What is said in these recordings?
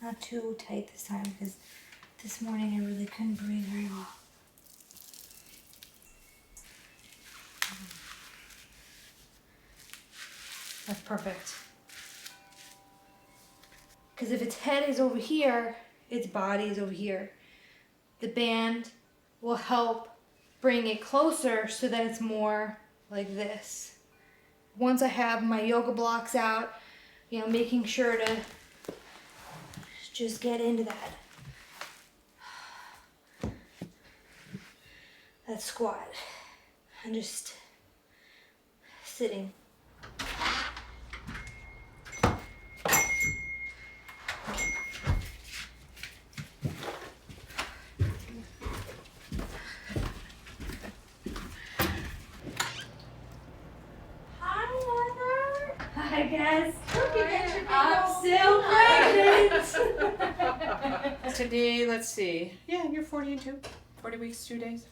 Not too tight this time because this morning I really couldn't breathe very well. That's perfect. Because if its head is over here, its body is over here. The band will help bring it closer so that it's more like this. Once I have my yoga blocks out, you know, making sure to just get into that squat and just sitting. I guess. I'm still pregnant. Today, let's see. Yeah, you're 40 and 2. 40 weeks, 2 days.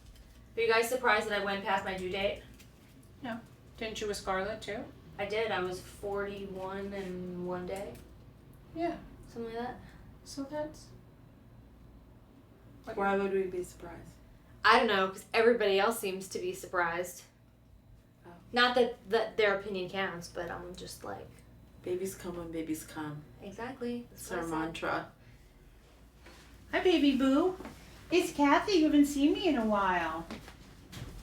Are you guys surprised that I went past my due date? No. Didn't you with Scarlett too? I did. I was 41 in 1 day. Yeah. Something like that. So that's... Why would we be surprised? I don't know, because everybody else seems to be surprised. Oh. Not that their opinion counts, but I'm just like... Babies come when babies come. Exactly. That's our mantra. Hi, baby boo. It's Kathy. You haven't seen me in a while.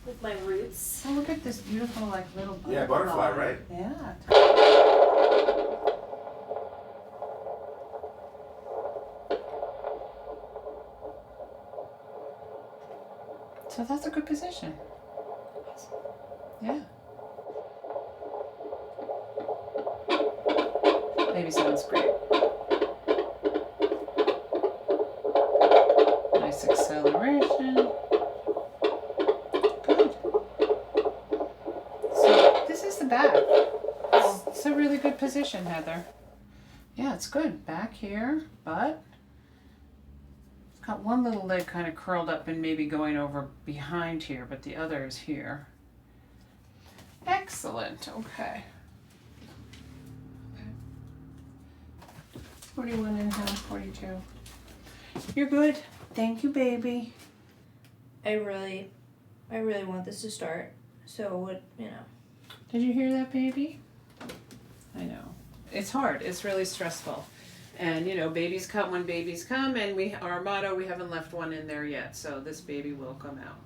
With my roots. Oh, look at this beautiful, like, little butterfly. Yeah, butterfly, right? Yeah. So that's a good position. Yeah. Baby sounds great. Nice acceleration. Good. So this is the back. It's a really good position, Heather. Yeah, it's good. Back here, butt. It's got one little leg kind of curled up and maybe going over behind here, but the other is here. Excellent. Okay. 41 and a half, 42. You're good. Thank you, baby. I really want this to start. So what, you know. Did you hear that, baby? I know. It's hard. It's really stressful. And, you know, babies come when babies come, and our motto, we haven't left one in there yet, so this baby will come out.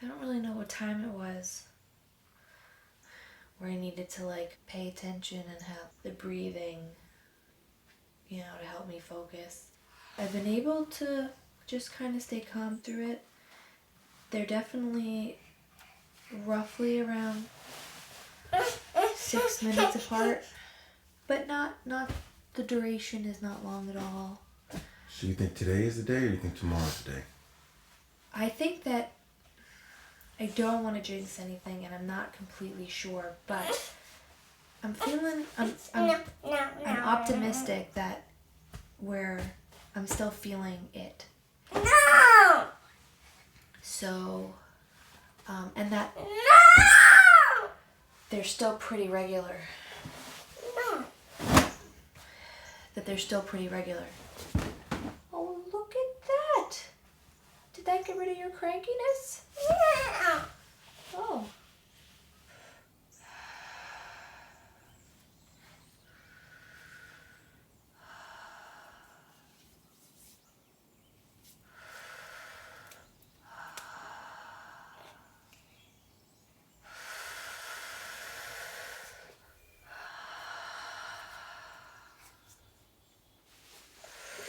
I don't really know what time it was where I needed to like pay attention and have the breathing, you know, to help me focus. I've been able to just kind of stay calm through it. They're definitely roughly around 6 minutes apart, but not the duration is not long at all. So you think today is the day, or you think tomorrow's the day? I think that I don't want to jinx anything, and I'm not completely sure, but I'm optimistic that I'm still feeling it. No! So, and that they're still pretty regular. No! That they're still pretty regular. Oh, look at that! Did that get rid of your crankiness? No! Oh.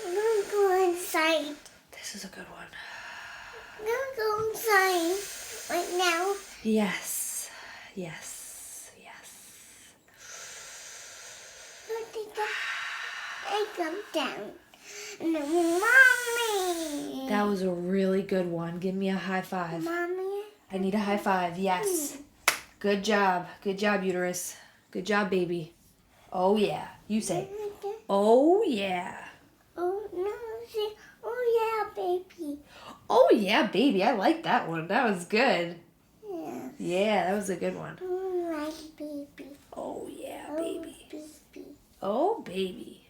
I'm gonna go inside. This is a good one. I'm gonna go inside right now. Yes. Yes. Yes. Look at that. I come down. And then, Mommy! That was a really good one. Give me a high five. Mommy? I need a high five. Yes. Good job. Good job, uterus. Good job, baby. Oh, yeah. You say, oh, yeah. Oh, no, say, oh yeah, baby. Oh, yeah, baby. I like that one. That was good. Yeah. Yeah, that was a good one. Oh, like baby. Oh, yeah, Oh, baby. baby. Oh, baby.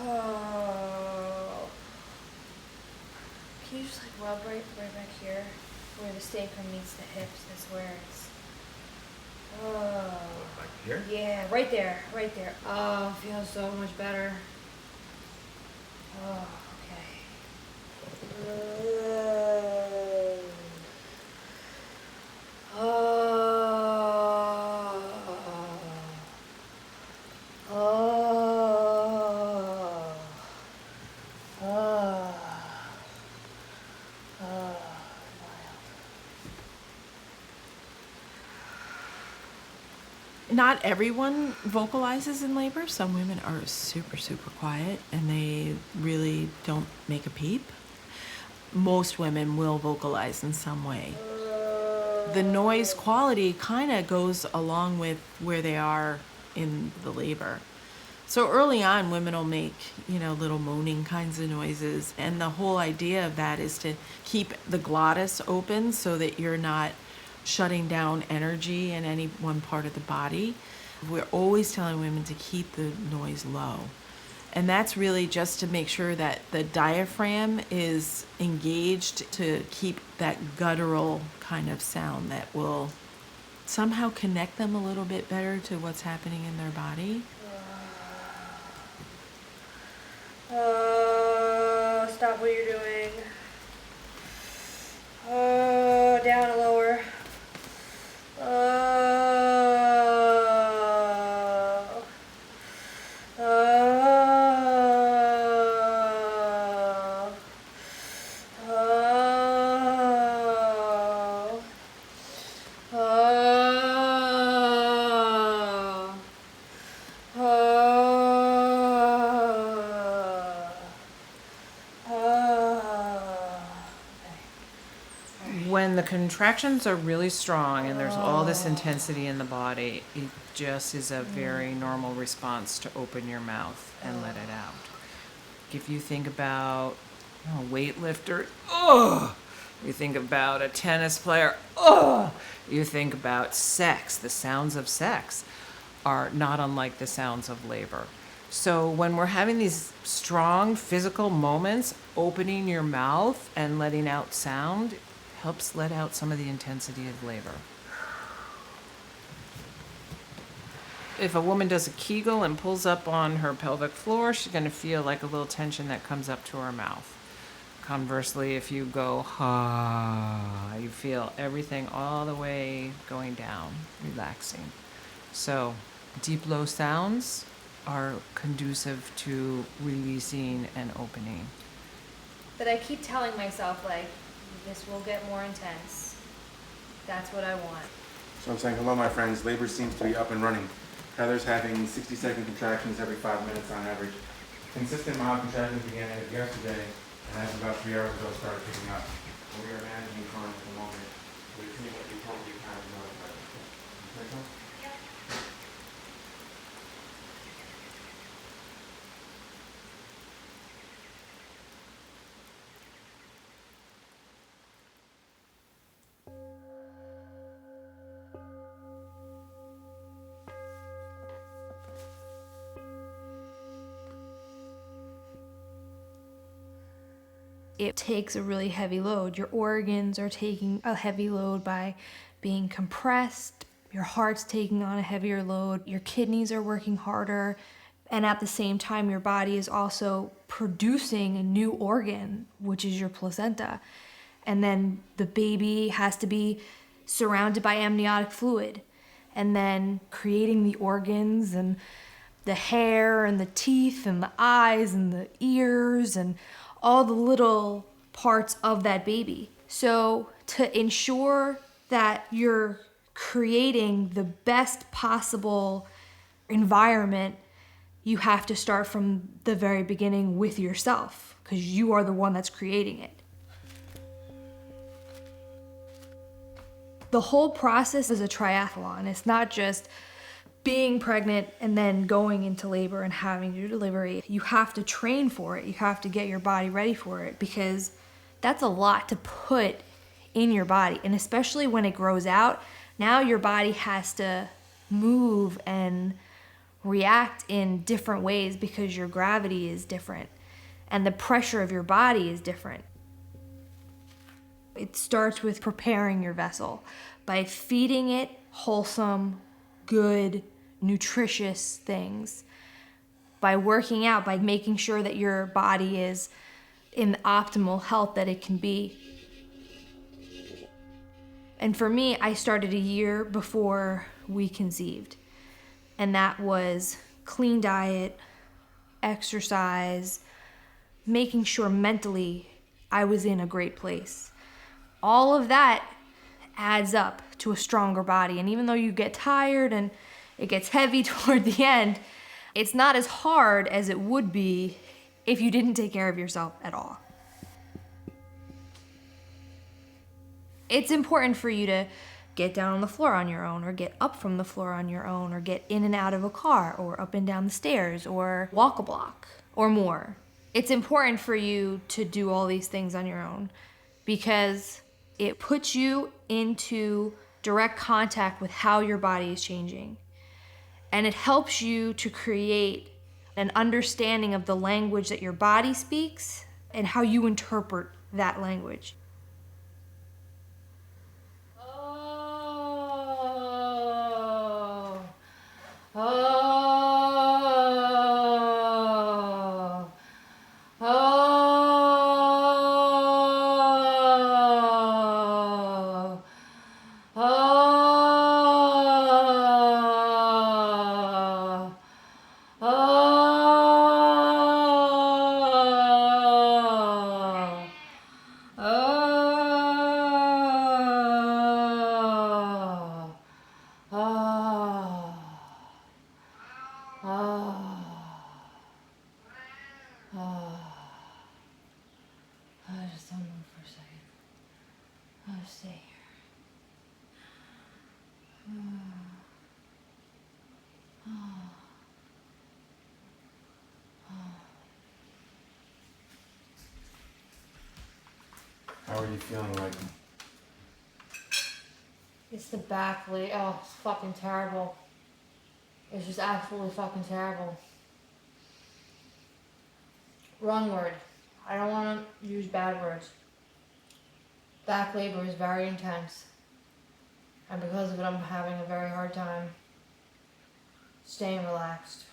Oh. Can you just like rub right back here where the sacrum meets the hips? That's where it's. Oh. Like here? Yeah, right there, right there. Oh, feels so much better. Oh, okay. Not everyone vocalizes in labor. Some women are super, super quiet and they really don't make a peep. Most women will vocalize in some way. The noise quality kind of goes along with where they are in the labor. So early on, women will make, little moaning kinds of noises. And the whole idea of that is to keep the glottis open so that you're not shutting down energy in any one part of the body. We're always telling women to keep the noise low. And that's really just to make sure that the diaphragm is engaged to keep that guttural kind of sound that will somehow connect them a little bit better to what's happening in their body. Stop what you're doing. Down and lower. When the contractions are really strong and there's all this intensity in the body, it just is a very normal response to open your mouth and let it out. If you think about a weightlifter, oh, you think about a tennis player, oh, you think about sex. The sounds of sex are not unlike the sounds of labor. So when we're having these strong physical moments, opening your mouth and letting out sound helps let out some of the intensity of labor. If a woman does a Kegel and pulls up on her pelvic floor, she's going to feel like a little tension that comes up to her mouth. Conversely, if you go, ha, you feel everything all the way going down, relaxing. So deep, low sounds are conducive to releasing and opening. But I keep telling myself, like, this will get more intense. That's what I want. So I'm saying, hello, my friends. Labor seems to be up and running. Heather's having 60-second contractions every 5 minutes on average. Consistent mild contractions began as of yesterday, and as of about 3 hours ago started picking up. And we are managing current at the moment. We've seen what you probably kind of know about it. it takes a really heavy load. Your organs are taking a heavy load by being compressed. Your heart's taking on a heavier load. Your kidneys are working harder. And at the same time, your body is also producing a new organ, which is your placenta. And then the baby has to be surrounded by amniotic fluid. And then creating the organs and the hair and the teeth and the eyes and the ears and all the little parts of that baby. So to ensure that you're creating the best possible environment, you have to start from the very beginning with yourself, because you are the one that's creating it. The whole process is a triathlon. It's not just being pregnant and then going into labor and having your delivery. You have to train for it. You have to get your body ready for it, because that's a lot to put in your body. And especially when it grows out, now your body has to move and react in different ways because your gravity is different and the pressure of your body is different. It starts with preparing your vessel by feeding it wholesome, good, nutritious things, by working out, by making sure that your body is in the optimal health that it can be. And for me, I started a year before we conceived. And that was clean diet, exercise, making sure mentally I was in a great place. All of that adds up to a stronger body. And even though you get tired and it gets heavy toward the end, it's not as hard as it would be if you didn't take care of yourself at all. It's important for you to get down on the floor on your own, or get up from the floor on your own, or get in and out of a car, or up and down the stairs, or walk a block or more. It's important for you to do all these things on your own, because it puts you into direct contact with how your body is changing. And it helps you to create an understanding of the language that your body speaks and how you interpret that language. Just don't move for a second. I'll stay here. How are you feeling like? It's the back leg. Oh, it's fucking terrible. It's just absolutely fucking terrible. Wrong word. I don't want to use bad words. Back labor is very intense. And because of it, I'm having a very hard time staying relaxed.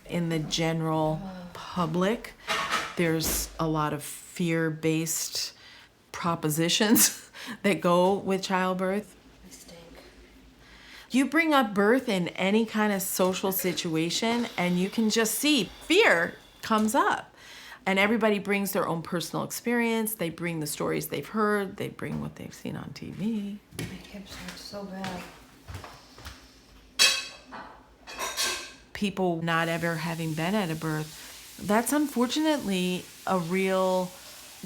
In the general public, there's a lot of fear-based propositions that go with childbirth. I stink. You bring up birth in any kind of social situation and you can just see fear comes up. And everybody brings their own personal experience. They bring the stories they've heard. They bring what they've seen on TV. My hips hurt so bad. People not ever having been at a birth, that's unfortunately a real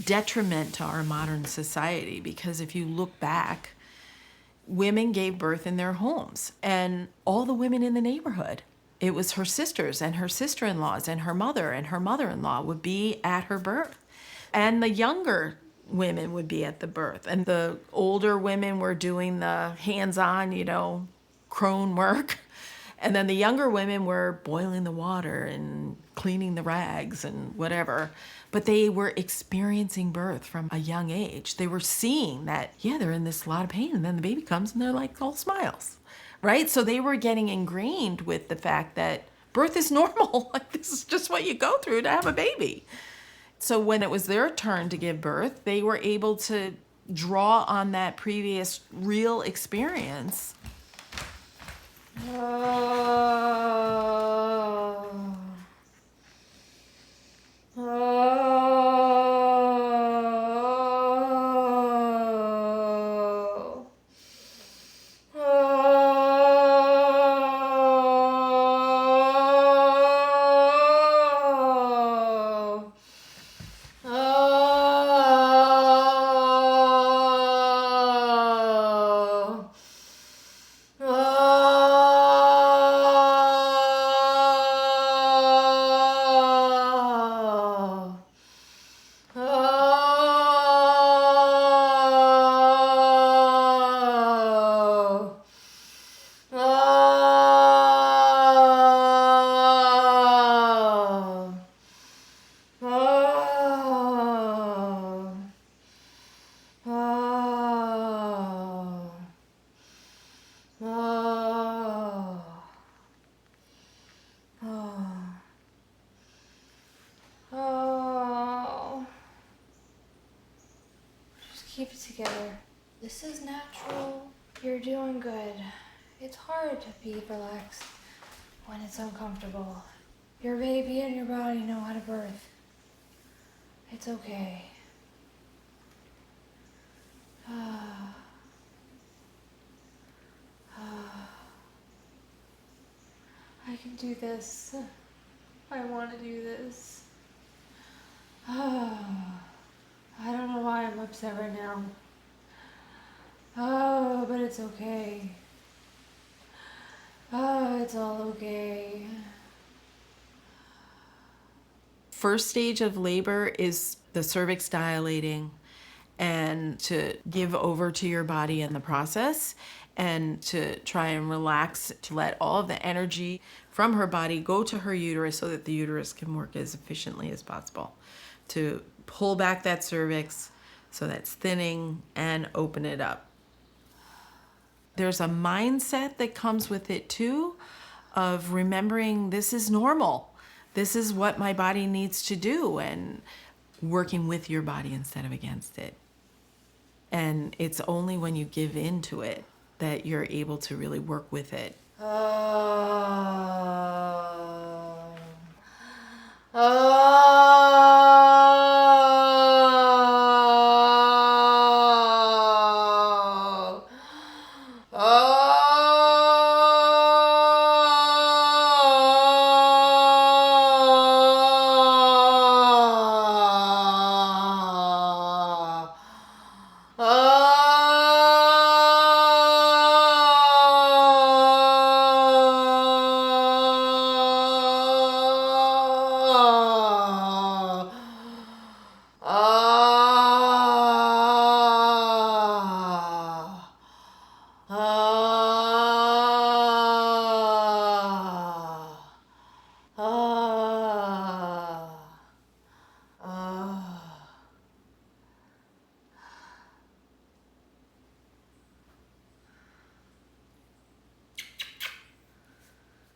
detriment to our modern society, because if you look back, women gave birth in their homes, and all the women in the neighborhood, it was her sisters and her sister-in-laws and her mother-in-law would be at her birth. And the younger women would be at the birth, and the older women were doing the hands-on, crone work. And then the younger women were boiling the water and cleaning the rags and whatever. But they were experiencing birth from a young age. They were seeing that, yeah, they're in this lot of pain. And then the baby comes and they're like all smiles, right? So they were getting ingrained with the fact that birth is normal. Like, this is just what you go through to have a baby. So when it was their turn to give birth, they were able to draw on that previous real experience. Keep it together. This is natural. You're doing good. It's hard to be relaxed when it's uncomfortable. Your baby and your body know how to birth. It's okay. I can do this. I want to do this. I don't know why I'm upset right now. Oh, but it's okay. Oh, it's all okay. First stage of labor is the cervix dilating, and to give over to your body in the process and to try and relax, to let all of the energy from her body go to her uterus so that the uterus can work as efficiently as possible, to pull back that cervix so that's thinning and open it up. There's a mindset that comes with it too, of remembering this is normal. This is what my body needs to do, and working with your body instead of against it. And it's only when you give in to it that you're able to really work with it.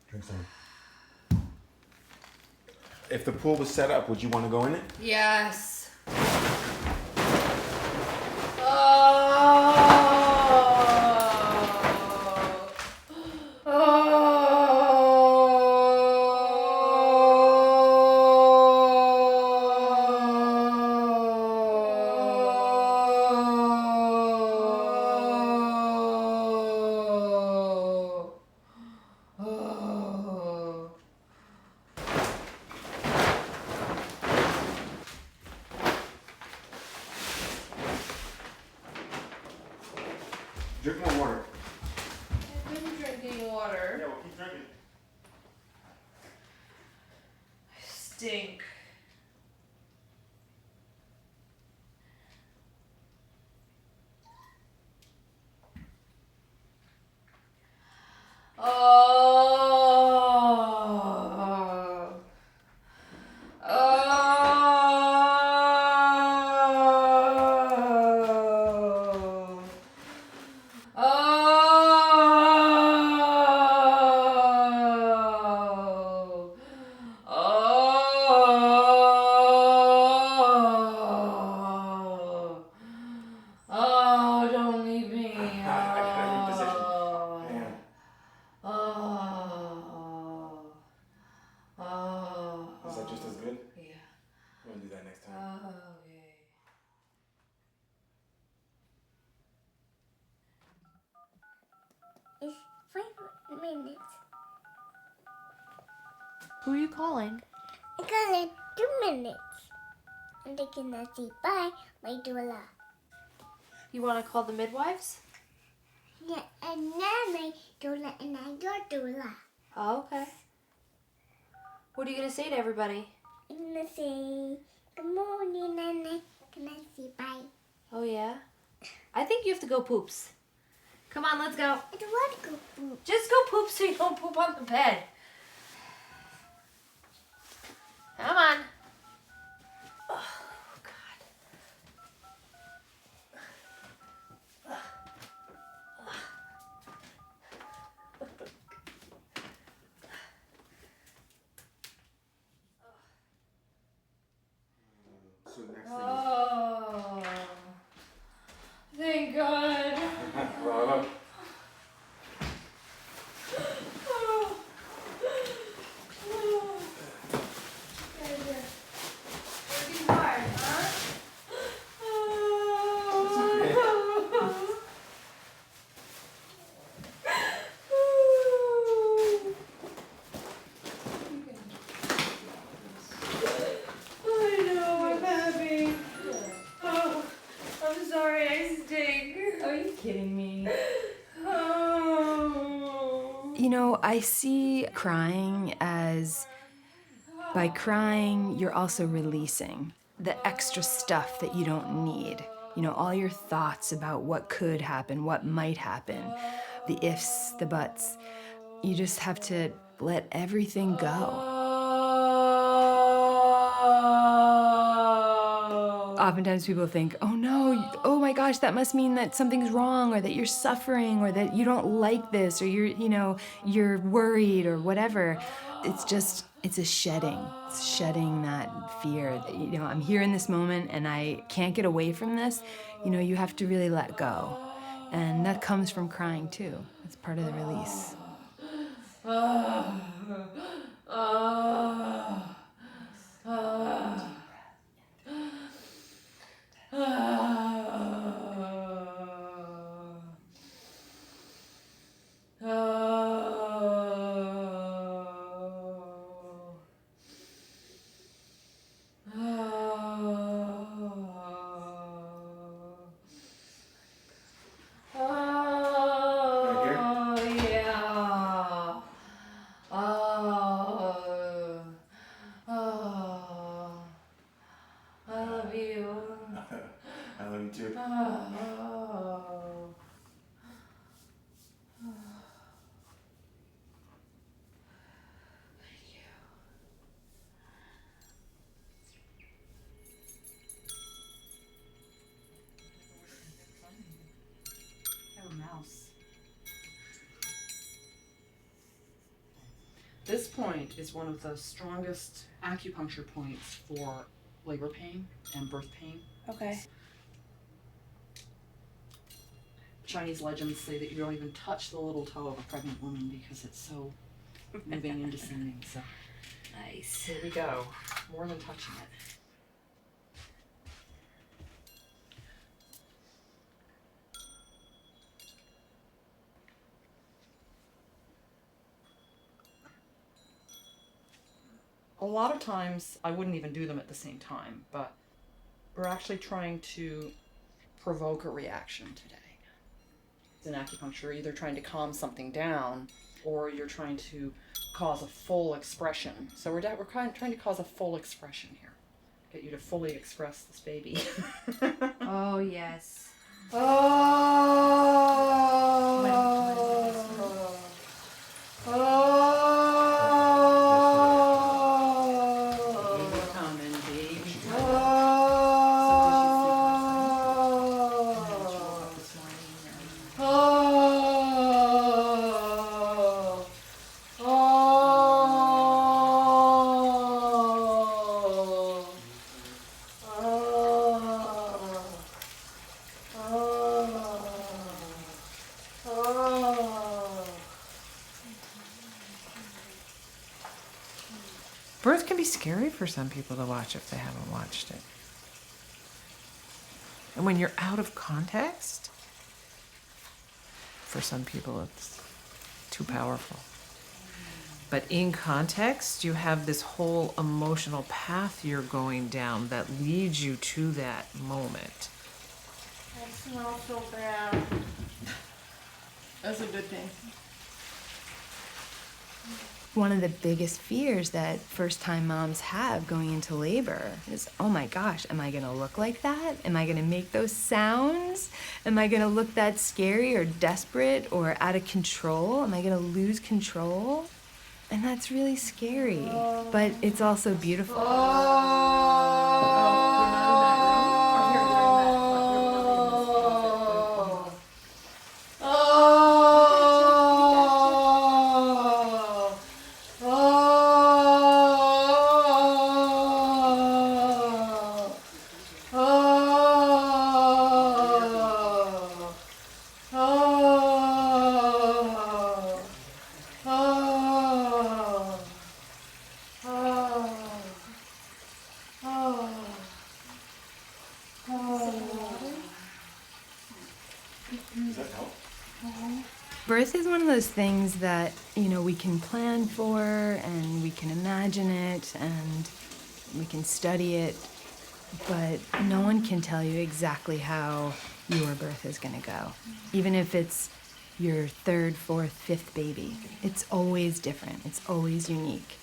Drink some. If the pool was set up, would you want to go in it? Yes. Drink more water. I've been drinking water. Yeah, we'll keep drinking. I stink. Oh. minutes. Who are you calling? I got it 2 minutes. And they cannot say bye, my doula. You want to call the midwives? Yeah, and then my doula and I'm your doula. Oh, okay. What are you going to say to everybody? I'm gonna say good morning and I can say bye. Oh, yeah? I think you have to go poops. Come on, let's go. I don't want to go poop. Just go poop so you don't poop on the bed. Come on. Oh, God. So next thing Oh, thank God. Bravo. Working hard, huh? I know, I'm happy. Oh, I'm sorry, I stink. Are you kidding me? Oh. You know, I see crying as by crying, you're also releasing the extra stuff that you don't need. You know, all your thoughts about what could happen, what might happen, the ifs, the buts. You just have to let everything go. Oftentimes people think, oh no, oh my gosh, that must mean that something's wrong or that you're suffering or that you don't like this or you're worried or whatever. It's just, it's a shedding. It's shedding that fear that, I'm here in this moment and I can't get away from this. You have to really let go. And that comes from crying too. It's part of the release. I love you too. Mouse. This point is one of the strongest acupuncture points for labor pain and birth pain. Okay. Chinese legends say that you don't even touch the little toe of a pregnant woman because it's so moving and descending. So Nice. here we go. More than touching it. A lot of times I wouldn't even do them at the same time, but we're actually trying to provoke a reaction today. In acupuncture, either trying to calm something down or you're trying to cause a full expression. So we're trying to cause a full expression here. Get you to fully express this baby. Oh, yes. Birth can be scary for some people to watch if they haven't watched it. And when you're out of context, for some people it's too powerful. But in context, you have this whole emotional path you're going down that leads you to that moment. That smells so bad. That's a good thing. One of the biggest fears that first-time moms have going into labor is, oh my gosh, am I gonna look like that? Am I gonna make those sounds? Am I gonna look that scary or desperate or out of control? Am I gonna lose control? And that's really scary, but it's also beautiful. Birth is one of those things that, we can plan for and we can imagine it and we can study it, but no one can tell you exactly how your birth is going to go. Even if it's your third, fourth, fifth baby, it's always different. It's always unique.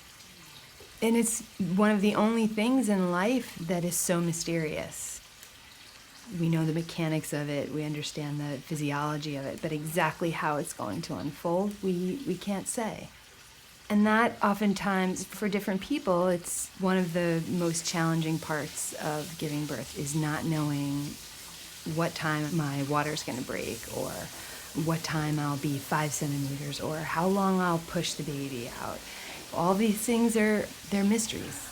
And it's one of the only things in life that is so mysterious. We know the mechanics of it, we understand the physiology of it, but exactly how it's going to unfold, we can't say. And that oftentimes, for different people, it's one of the most challenging parts of giving birth, is not knowing what time my water's gonna break, or what time I'll be 5 centimeters, or how long I'll push the baby out. All these things they're mysteries.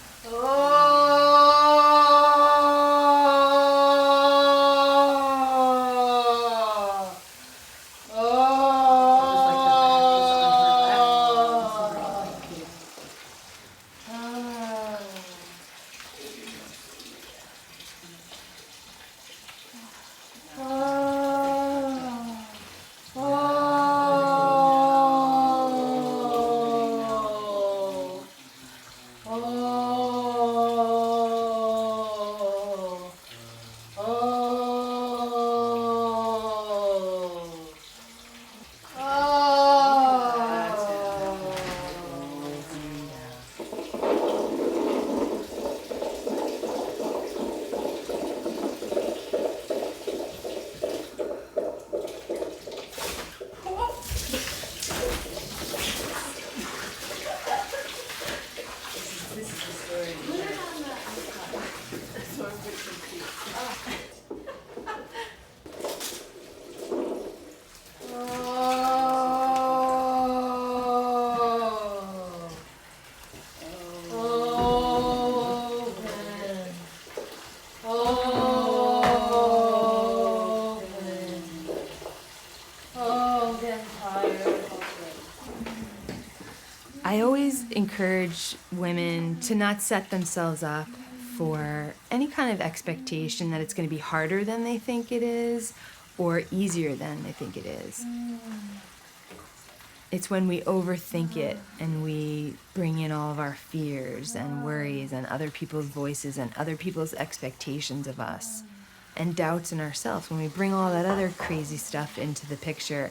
I always encourage women to not set themselves up for any kind of expectation that it's going to be harder than they think it is or easier than they think it is. It's when we overthink it and we bring in all of our fears and worries and other people's voices and other people's expectations of us and doubts in ourselves. When we bring all that other crazy stuff into the picture,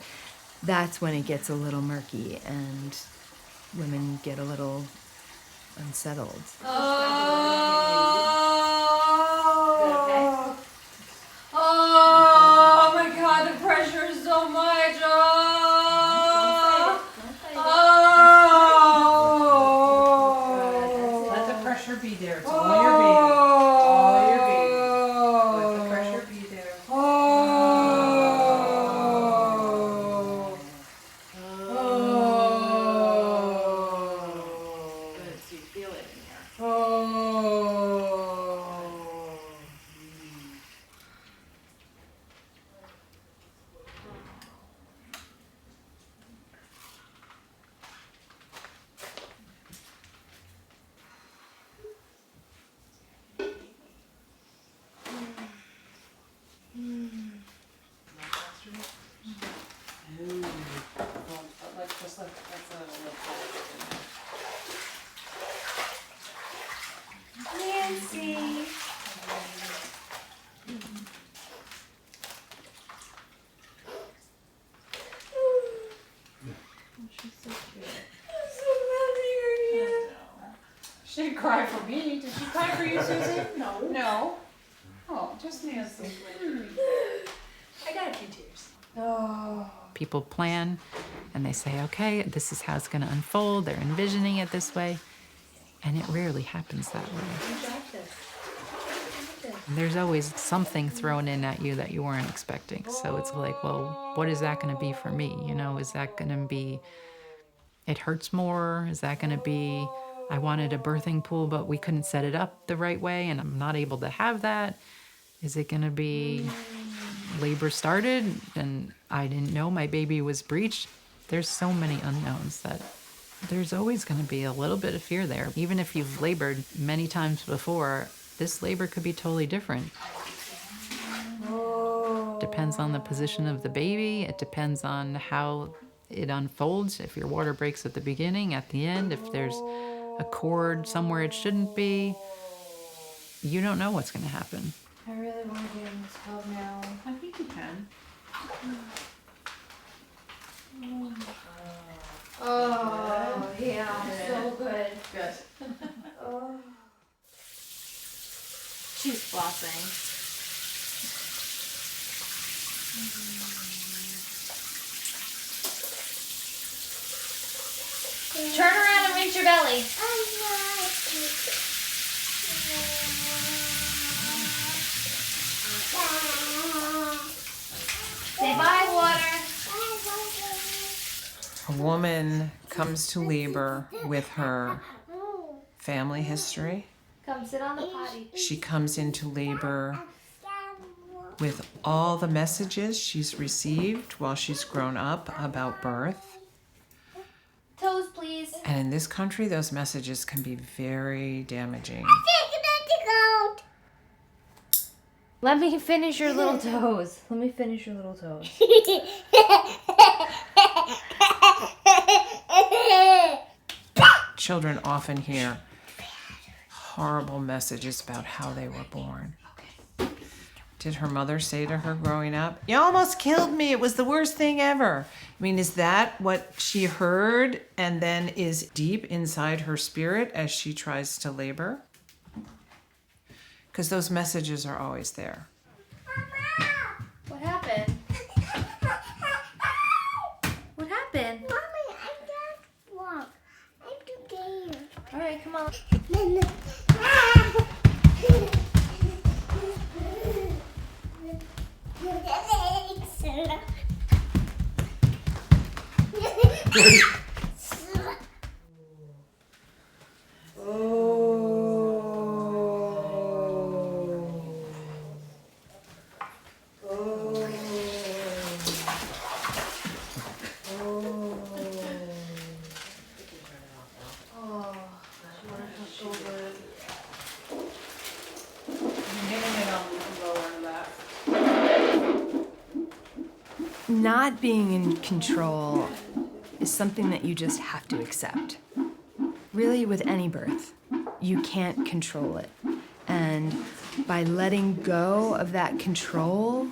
that's when it gets a little murky and women get a little unsettled. Oh my God, the pressure is so much. Let the pressure be there. It's all your baby. All your baby. Let the pressure be there. Good, so you feel it in here. Oh. She didn't cry for me. Did she cry for you, Susan? No. No. Oh, just Nancy. I got a few tears. Oh. People plan and they say, okay, this is how it's going to unfold. They're envisioning it this way. And it rarely happens that way. There's always something thrown in at you that you weren't expecting. So it's like, well, what is that going to be for me? You know, is that going to be, it hurts more? Is that going to be, I wanted a birthing pool, but we couldn't set it up the right way and I'm not able to have that? Is it going to be labor started and I didn't know my baby was breached? There's so many unknowns that there's always going to be a little bit of fear there. Even if you've labored many times before, this labor could be totally different. Depends on the position of the baby. It depends on how it unfolds. If your water breaks at the beginning, at the end, if there's a cord somewhere it shouldn't be, you don't know what's going to happen. I really want to get in this tub now. I think you can. Oh, yeah, so good. Good. Oh. She's flossing. Turn around and rinse your belly. Say bye, water. A woman comes to labor with her family history. Come sit on the potty. She comes into labor with all the messages she's received while she's grown up about birth. Toes, please. And in this country, those messages can be very damaging. Let me finish your little toes. Let me finish your little toes. Children often hear horrible messages about how they were born. Did her mother say to her growing up, "You almost killed me. It was the worst thing ever"? I mean, is that what she heard and then is deep inside her spirit as she tries to labor? Because those messages are always there. What happened? What happened? Mommy, I can't walk. I'm too scared. All right, come on. Not being in control is something that you just have to accept. Really, with any birth, you can't control it. And by letting go of that control,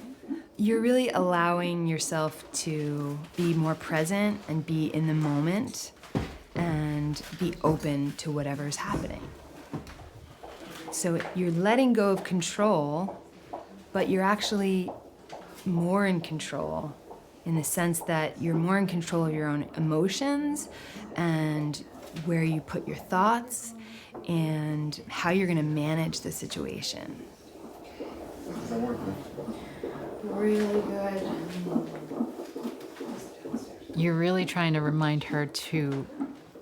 you're really allowing yourself to be more present and be in the moment and be open to whatever's happening. So you're letting go of control, but you're actually more in control in the sense that you're more in control of your own emotions and where you put your thoughts and how you're going to manage the situation. Really good. You're really trying to remind her to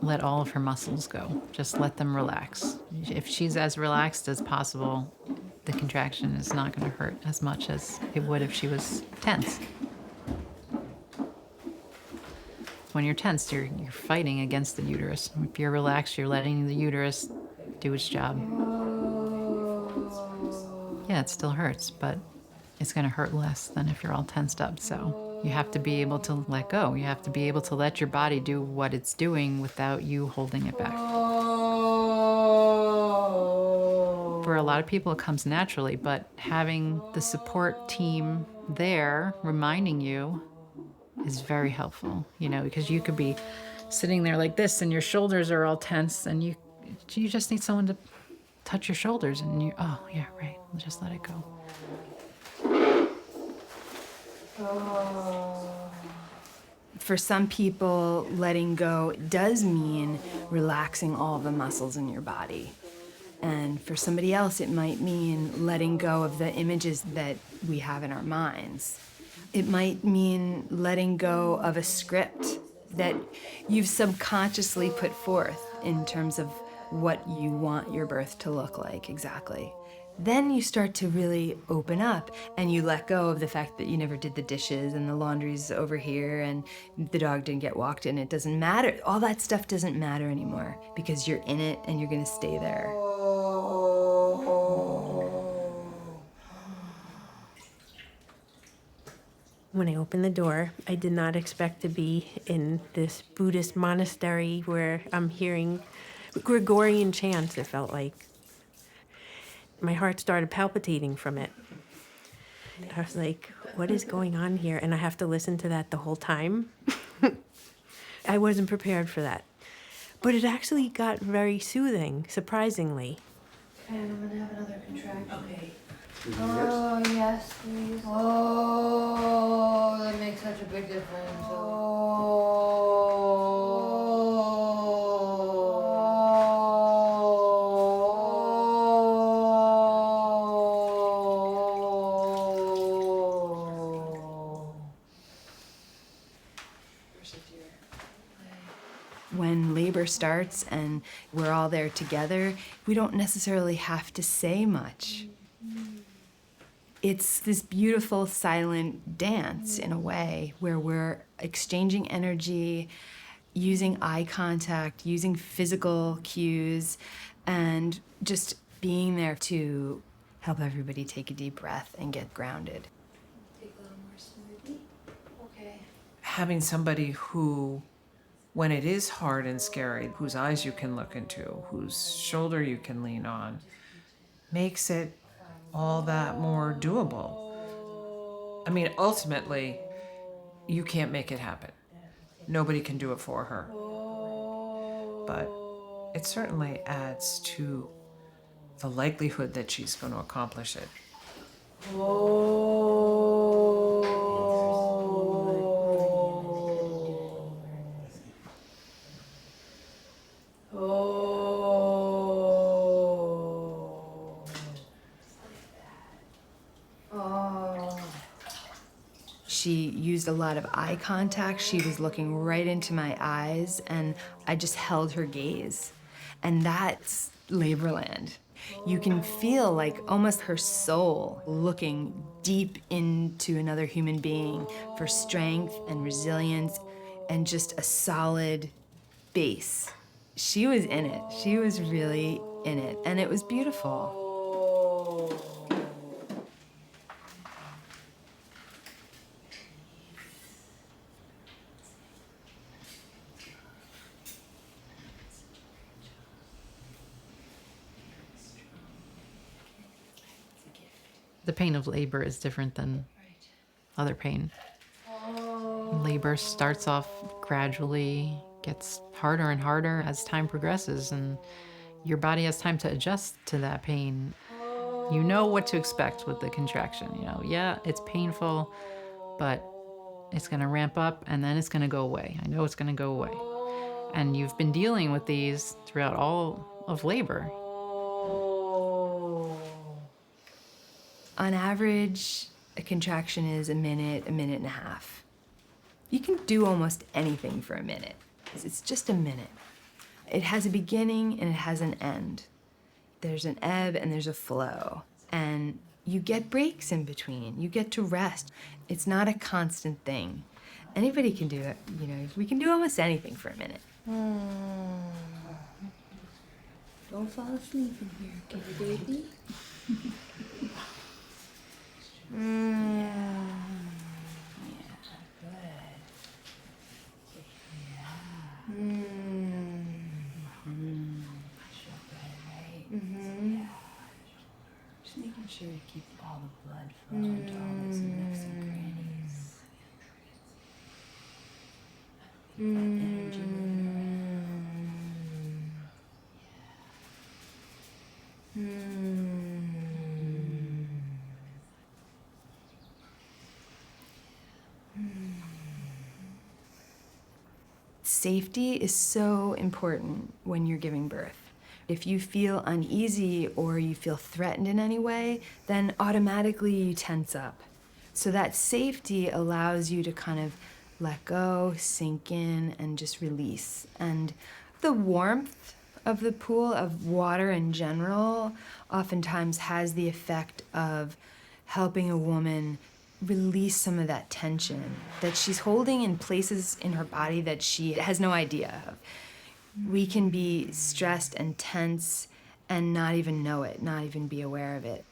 let all of her muscles go. Just let them relax. If she's as relaxed as possible, the contraction is not going to hurt as much as it would if she was tense. When you're tense, you're fighting against the uterus. If you're relaxed, you're letting the uterus do its job. Yeah, it still hurts, but it's going to hurt less than if you're all tensed up. So you have to be able to let go. You have to be able to let your body do what it's doing without you holding it back. For a lot of people, it comes naturally, but having the support team there reminding you is very helpful, you know, because you could be sitting there like this and your shoulders are all tense and you just need someone to touch your shoulders and you, oh yeah, right, just let it go. For some people, letting go does mean relaxing all the muscles in your body. And for somebody else, it might mean letting go of the images that we have in our minds. It might mean letting go of a script that you've subconsciously put forth in terms of what you want your birth to look like exactly. Then you start to really open up and you let go of the fact that you never did the dishes and the laundry's over here and the dog didn't get walked in. It doesn't matter. All that stuff doesn't matter anymore because you're in it and you're gonna stay there. When I opened the door, I did not expect to be in this Buddhist monastery where I'm hearing Gregorian chants, it felt like. My heart started palpitating from it. I was like, what is going on here? And I have to listen to that the whole time. I wasn't prepared for that. But it actually got very soothing, surprisingly. Okay, I'm gonna have another contraction. Okay. Oh, yes, please. Oh, that makes such a big difference. When labor starts and we're all there together, we don't necessarily have to say much. It's this beautiful silent dance in a way where we're exchanging energy, using eye contact, using physical cues, and just being there to help everybody take a deep breath and get grounded. Take a little more smoothie. Okay. Having somebody who, when it is hard and scary, whose eyes you can look into, whose shoulder you can lean on, makes it all that more doable. I mean, ultimately, you can't make it happen. Nobody can do it for her. But it certainly adds to the likelihood that she's going to accomplish it. She used a lot of eye contact. She was looking right into my eyes, and I just held her gaze. And that's Laborland. You can feel like almost her soul looking deep into another human being for strength and resilience and just a solid base. She was in it. She was really in it, and it was beautiful. The pain of labor is different than other pain. Labor starts off gradually, gets harder and harder as time progresses, and your body has time to adjust to that pain. You know what to expect with the contraction. You know, yeah, it's painful, but it's gonna ramp up and then it's gonna go away. I know it's gonna go away. And you've been dealing with these throughout all of labor. On average, a contraction is a minute and a half. You can do almost anything for a minute. It's just a minute. It has a beginning and it has an end. There's an ebb and there's a flow. And you get breaks in between. You get to rest. It's not a constant thing. Anybody can do it. You know, we can do almost anything for a minute. Don't fall asleep in here, okay, baby? Just making sure to keep all the blood flowing to all those nooks and crannies. Energy moving Safety is so important when you're giving birth. If you feel uneasy or you feel threatened in any way, then automatically you tense up. So that safety allows you to kind of let go, sink in, and just release. And the warmth of the pool, of water in general, oftentimes has the effect of helping a woman release some of that tension that she's holding in places in her body that she has no idea of. We can be stressed and tense and not even know it, not even be aware of it.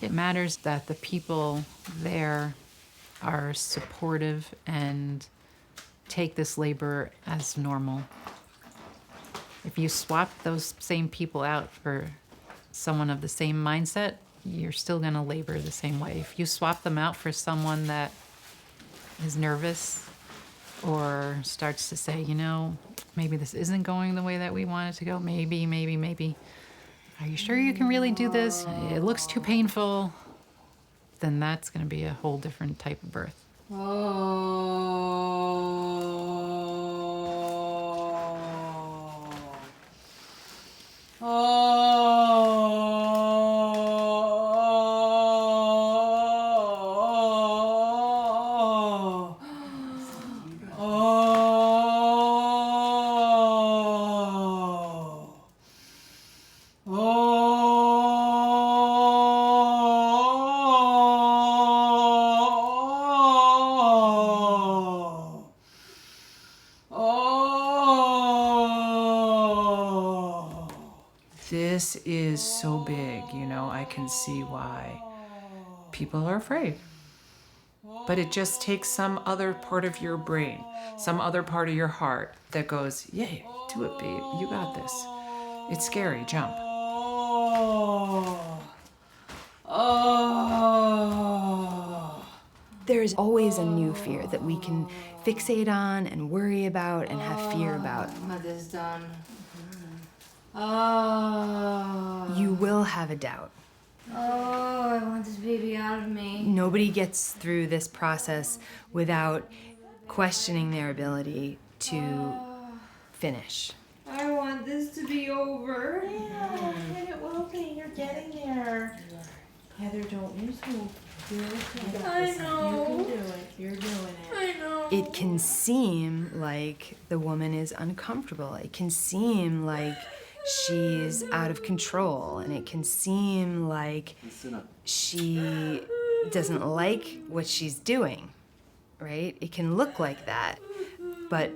It matters that the people there are supportive and take this labor as normal. If you swap those same people out for someone of the same mindset, you're still going to labor the same way. If you swap them out for someone that is nervous or starts to say, you know, maybe this isn't going the way that we want it to go, maybe. Are you sure you can really do this? It looks too painful. Then that's going to be a whole different type of birth. This is so big, you know, I can see why people are afraid. But it just takes some other part of your brain, some other part of your heart that goes, yay, do it, babe, you got this. It's scary, jump. There's always a new fear that we can fixate on and worry about and have fear about. Got this done. You will have a doubt. Oh, I want this baby out of me. Nobody gets through this process without questioning their ability to finish. I want this to be over. Yeah, and it will be. You're getting there. Heather, don't lose hope. You're okay. I know. You can do it. You're doing it. I know. It can seem like the woman is uncomfortable. It can seem like she's out of control, and it can seem like she doesn't like what she's doing, right? It can look like that, but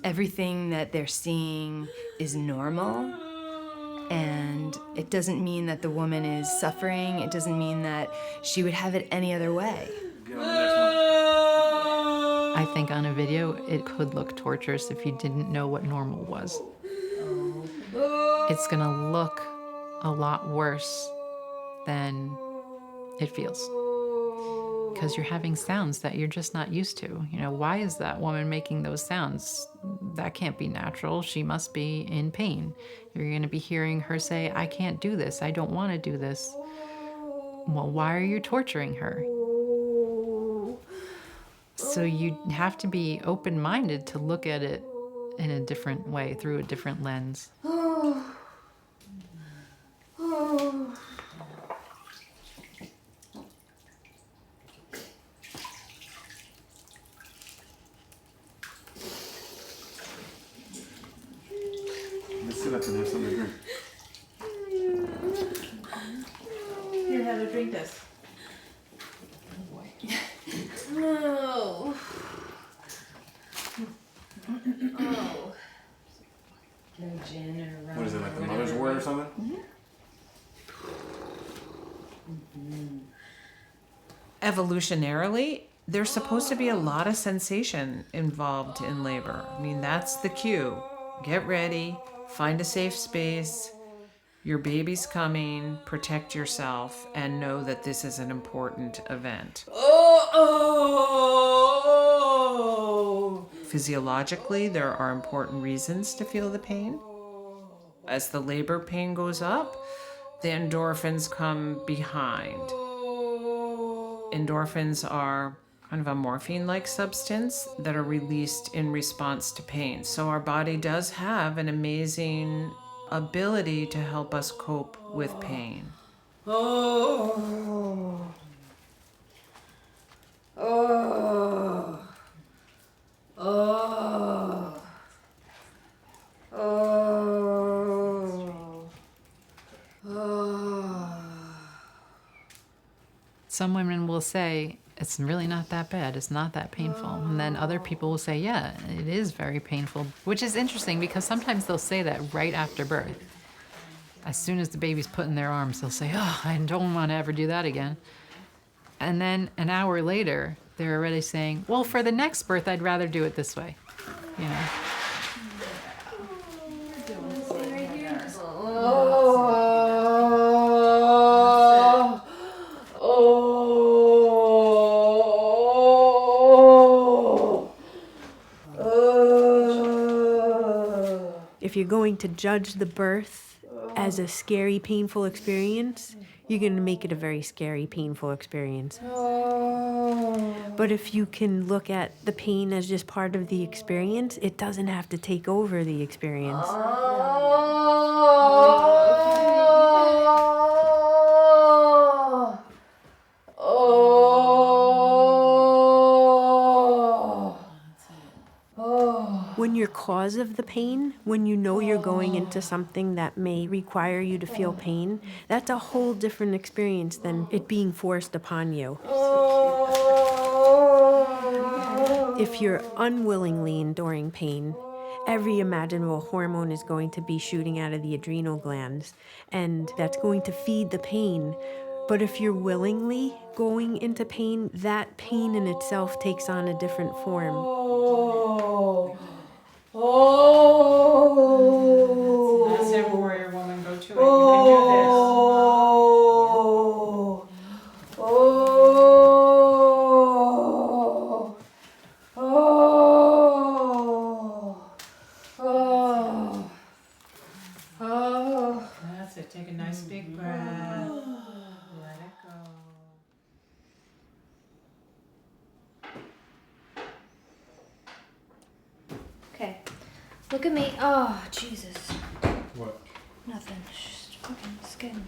everything that they're seeing is normal, and it doesn't mean that the woman is suffering. It doesn't mean that she would have it any other way. I think on a video, it could look torturous if you didn't know what normal was. It's gonna look a lot worse than it feels. Because you're having sounds that you're just not used to. You know, why is that woman making those sounds? That can't be natural. She must be in pain. You're gonna be hearing her say, I can't do this. I don't wanna do this. Well, why are you torturing her? So you have to be open-minded to look at it in a different way, through a different lens. Let's sit up and have something to drink. Here, Heather, drink this. Oh. Oh. No gin or rum. What is it, like the mother's word or something? Evolutionarily, there's supposed to be a lot of sensation involved in labor. I mean, that's the cue. Get ready, find a safe space. Your baby's coming, protect yourself, and know that this is an important event. Physiologically, there are important reasons to feel the pain. As the labor pain goes up, the endorphins come behind. Endorphins are kind of a morphine-like substance that are released in response to pain. So our body does have an amazing ability to help us cope with pain. Some women will say, it's really not that bad, it's not that painful. And then other people will say, yeah, it is very painful, which is interesting because sometimes they'll say that right after birth. As soon as the baby's put in their arms, they'll say, oh, I don't want to ever do that again. And then an hour later, they're already saying, well, for the next birth, I'd rather do it this way, you know? If you're going to judge the birth as a scary, painful experience, you're going to make it a very scary, painful experience. But if you can look at the pain as just part of the experience, it doesn't have to take over the experience. When you're cause of the pain, when you know you're going into something that may require you to feel pain, that's a whole different experience than it being forced upon you. If you're unwillingly enduring pain, every imaginable hormone is going to be shooting out of the adrenal glands, and that's going to feed the pain. But if you're willingly going into pain, that pain in itself takes on a different form. That's it, warrior woman, go to it. You can do this. That's it, take a nice big breath. Let it go. Okay. Look at me. Oh, Jesus. What? Nothing. Just fucking skin.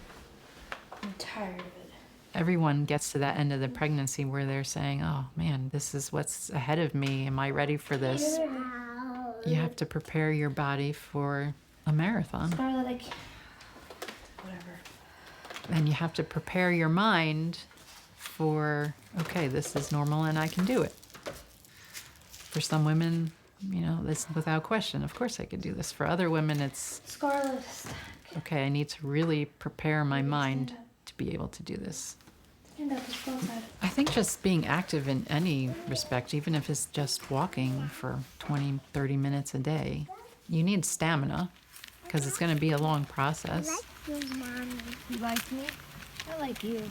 I'm tired of it. Everyone gets to that end of the pregnancy where they're saying, oh man, this is what's ahead of me. Am I ready for this? You have to prepare your body for a marathon. Scarlett, I can't. Whatever. And you have to prepare your mind for, okay, this is normal and I can do it. For some women, you know, that's without question. Of course I could do this. For other women, it's, Scarlett, okay, I need to really prepare my mind to be able to do this. stand up. Let's go outside. I think just being active in any respect, even if it's just walking for 20, 30 minutes a day, you need stamina because it's going to be a long process. I like you, Mommy. You like me? I like you.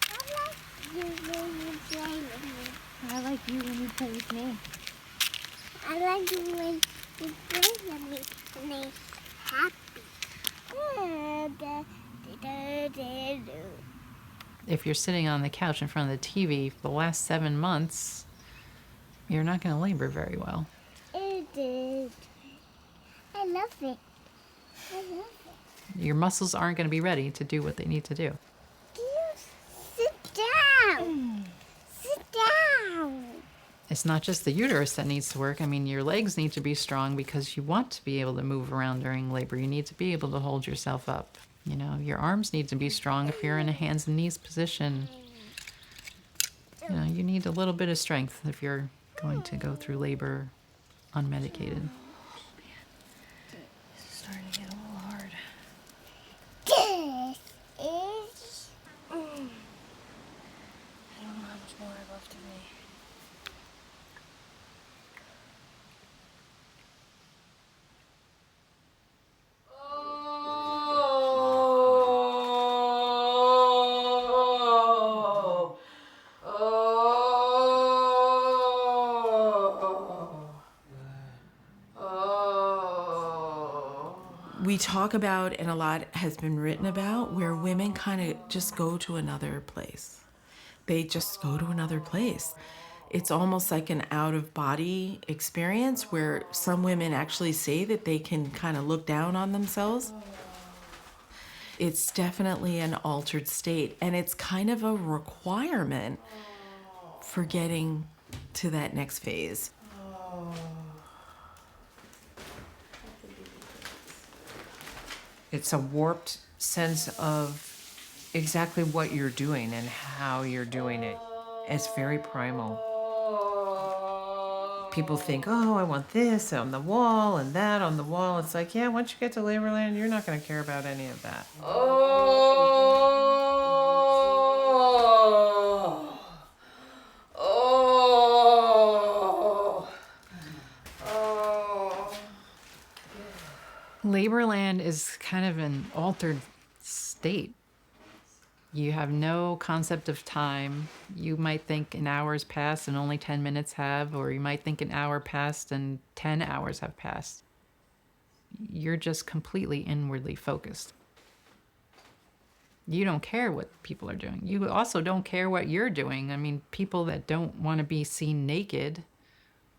I like you when you play with me. I like you when you play with me. I like you when you play with me and I'm happy. If you're sitting on the couch in front of the TV for the last 7 months, you're not going to labor very well. It is. love it. I love it. Your muscles aren't going to be ready to do what they need to do. Sit down. Sit down. It's not just the uterus that needs to work. I mean, your legs need to be strong because you want to be able to move around during labor. You need to be able to hold yourself up. You know, your arms need to be strong if you're in a hands and knees position. You know, you need a little bit of strength if you're going to go through labor unmedicated. This is starting to get a little hard. This is. I don't know how much more I left of me. We talk about, and a lot has been written about, where women kind of just go to another place. They just go to another place. It's almost like an out-of-body experience where some women actually say that they can kind of look down on themselves. It's definitely an altered state, and it's kind of a requirement for getting to that next phase. It's a warped sense of exactly what you're doing and how you're doing it. It's very primal. People think, oh, I want this on the wall and that on the wall. It's like, yeah, once you get to Laborland, you're not going to care about any of that. Laborland is kind of an altered state. You have no concept of time. You might think an hour's passed and only 10 minutes have, or you might think an hour passed and 10 hours have passed. You're just completely inwardly focused. You don't care what people are doing. You also don't care what you're doing. I mean, people that don't want to be seen naked,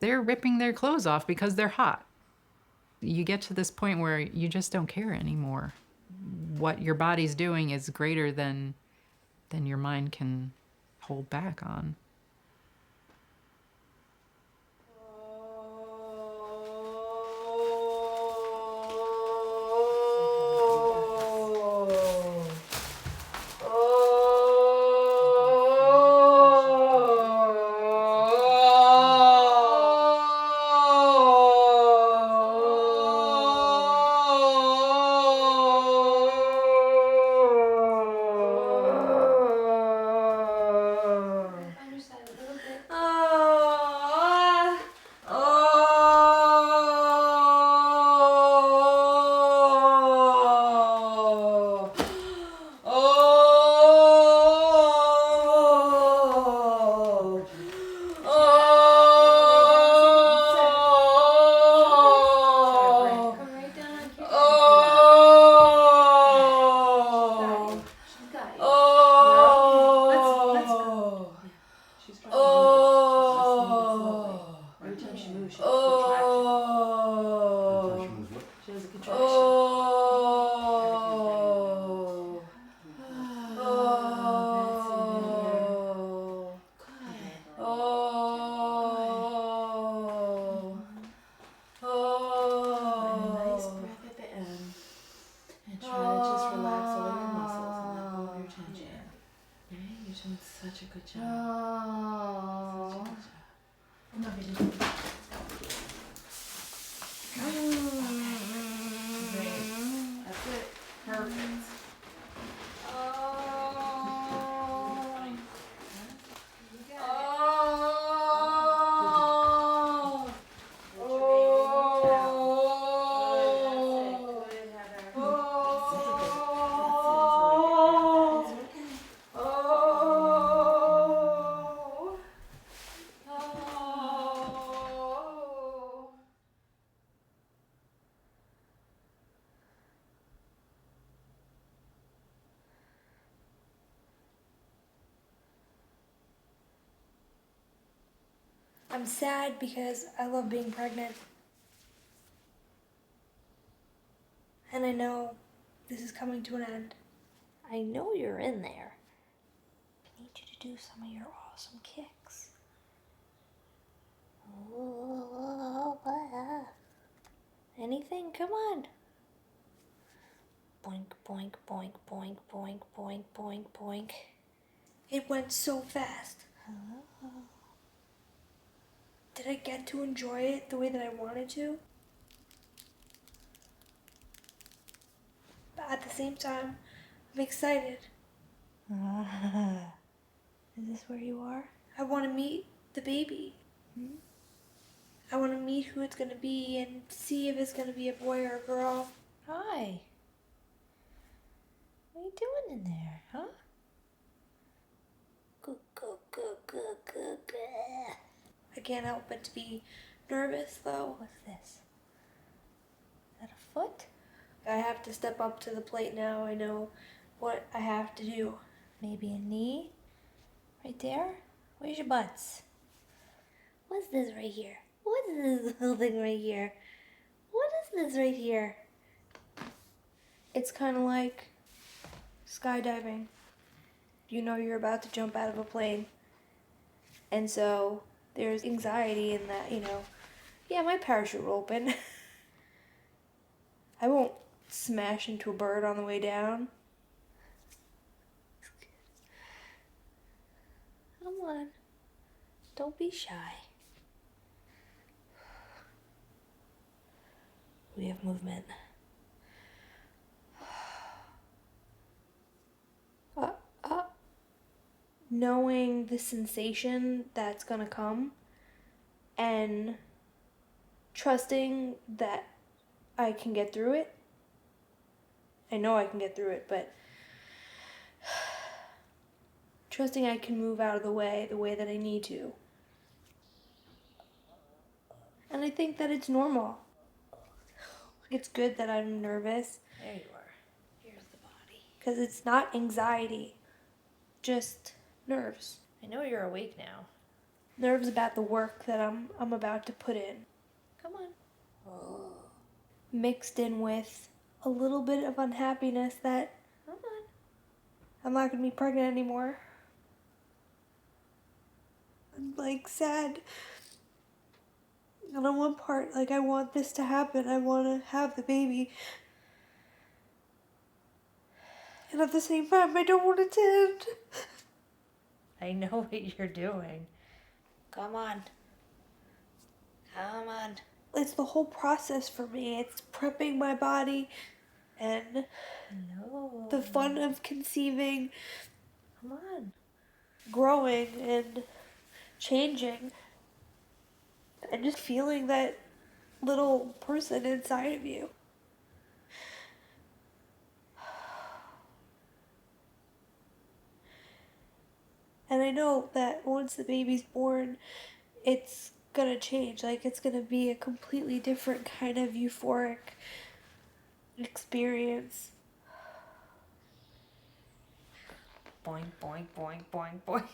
they're ripping their clothes off because they're hot. You get to this point where you just don't care anymore. What your body's doing is greater than your mind can hold back on. I'm sad because I love being pregnant. And I know this is coming to an end. I know you're in there. I need you to do some of your awesome kicks. Anything? Come on. Boink, boink, boink, boink, boink, boink, boink, boink. It went so fast. Did I get to enjoy it the way that I wanted to? But at the same time, I'm excited. Is this where you are? I want to meet the baby. I want to meet who it's going to be and see if it's going to be a boy or a girl. Hi. What are you doing in there, huh? I can't help but to be nervous, though. What's this? Is that a foot? I have to step up to the plate now. I know what I have to do. Maybe a knee? Right there? Where's your butts? What's this right here? What is this little thing right here? What is this right here? It's kind of like skydiving. You know you're about to jump out of a plane. And so there's anxiety in that, yeah, my parachute will open. I won't smash into a bird on the way down. Come on. Don't be shy. We have movement. Knowing the sensation that's gonna come and trusting that I can get through it. I know I can get through it, but trusting I can move out of the way that I need to. And I think that it's normal. It's good that I'm nervous. There you are. Here's the body. Because it's not anxiety, just nerves. I know you're awake now. Nerves about the work that I'm about to put in. Come on. Mixed in with a little bit of unhappiness that, come on, I'm not going to be pregnant anymore. I'm like sad. And on one part, like I want this to happen. I want to have the baby. And at the same time, I don't want it to end. I know what you're doing. Come on. Come on. It's the whole process for me. It's prepping my body and the fun of conceiving. Come on. Growing and changing. And just feeling that little person inside of you. And I know that once the baby's born, it's gonna change. Like, it's gonna be a completely different kind of euphoric experience. Boing, boing, boing, boing, boing.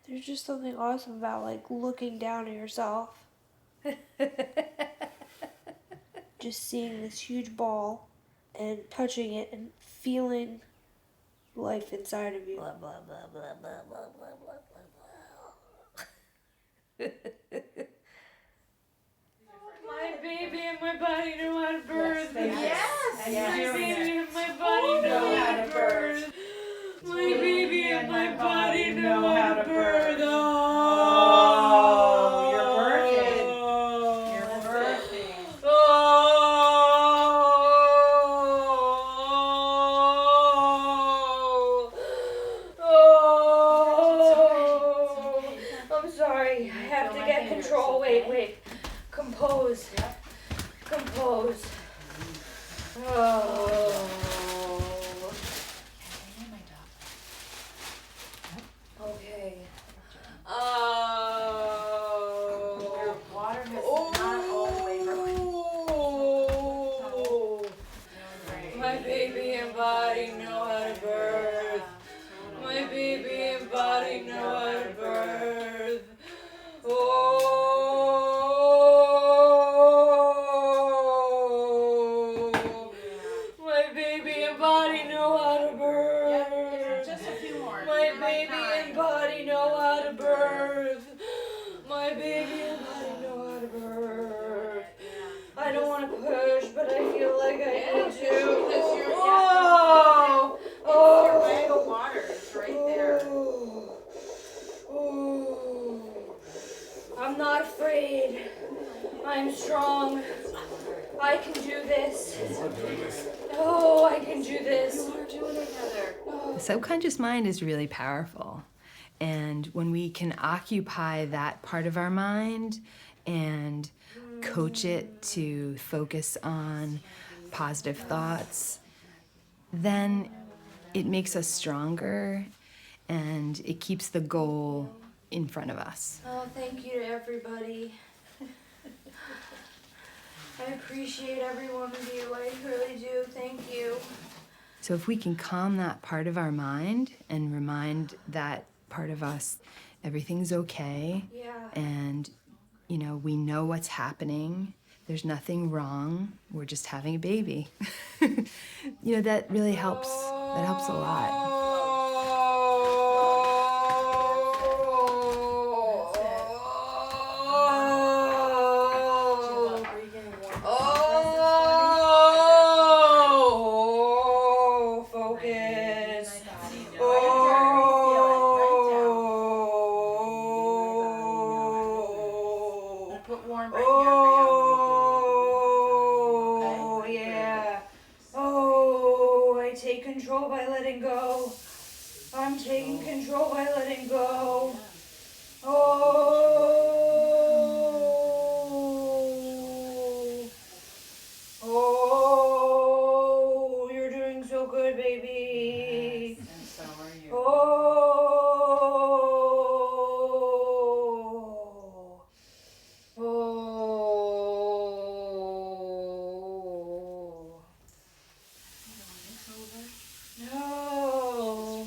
There's just something awesome about, like, looking down at yourself. Just seeing this huge ball and touching it and feeling life inside of you. Blah, blah, blah, blah, blah, blah, blah, blah, blah, blah. My baby and my body know how to birth. Yes. My baby and my body know how to birth. My baby and my body know how to birth. Oh, you're birthing. You're birthing. I'm sorry. I have to get control. Wait. Compose. Compose. Oh. Okay. Oh. Water has not all the way My baby and body know how to birth. My baby and body know how to birth. Oh. strong. I can do this. Oh, I can do this. You are doing it, Heather. The subconscious mind is really powerful. And when we can occupy that part of our mind and coach it to focus on positive thoughts, then it makes us stronger and it keeps the goal in front of us. Oh, thank you to everybody. I appreciate every one of you. I really do. Thank you. So if we can calm that part of our mind and remind that part of us everything's okay, Yeah. and we know what's happening, there's nothing wrong, we're just having a baby. That really helps. That helps a lot. Control by letting go. I'm taking control by letting go. Oh, you're doing so good, baby. And so are you. No.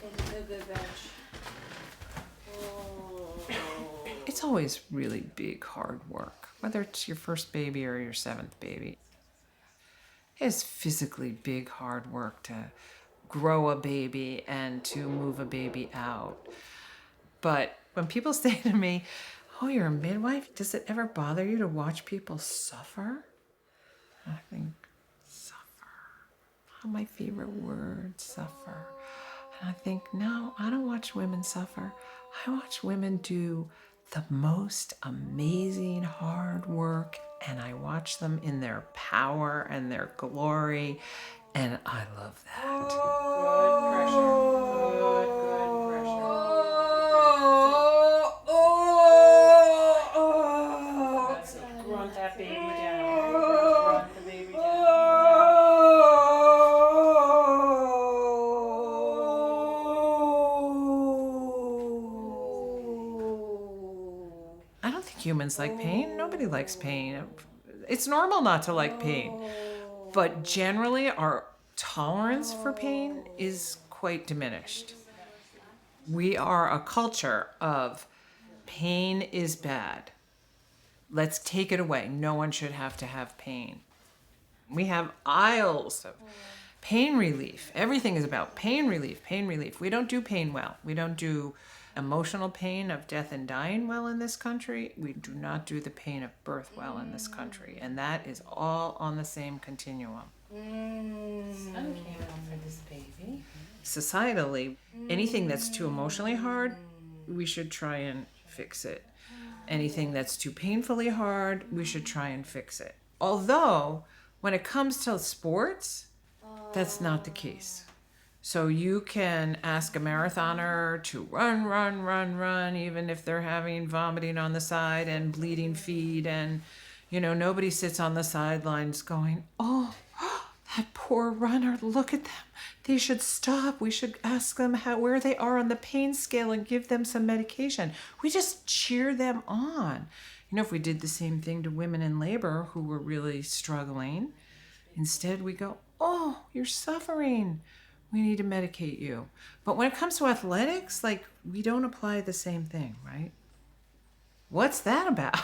It's a good bench. It's always really big, hard work, whether it's your first baby or your seventh baby. It's physically big, hard work to grow a baby and to move a baby out. But when people say to me, "Oh, you're a midwife, does it ever bother you to watch people suffer?" I think, suffer. Oh, my favorite word, suffer. And I think, no, I don't watch women suffer. I watch women do the most amazing hard work, and I watch them in their power and their glory, and I love that. Good pressure. Good pressure. That's it. Grunt that baby down. Grunt the baby down. I don't think humans like pain. Nobody likes pain. It's normal not to like pain. But generally, our tolerance for pain is quite diminished. We are a culture of pain is bad. Let's take it away. No one should have to have pain. We have aisles of pain relief. Everything is about pain relief, pain relief. We don't do pain well. We don't do emotional pain of death and dying well in this country. We do not do the pain of birth well in this country. And that is all on the same continuum. Sun came out for this baby. Societally, anything that's too emotionally hard, we should try and fix it. Anything that's too painfully hard, we should try and fix it. Although, when it comes to sports, that's not the case. So you can ask a marathoner to run, even if they're having vomiting on the side and bleeding feet, and nobody sits on the sidelines going, "Oh, that poor runner, look at them. They should stop. We should ask them where they are on the pain scale and give them some medication." We just cheer them on. If we did the same thing to women in labor who were really struggling, instead we go, "Oh, you're suffering. We need to medicate you." But when it comes to athletics, we don't apply the same thing, right? What's that about?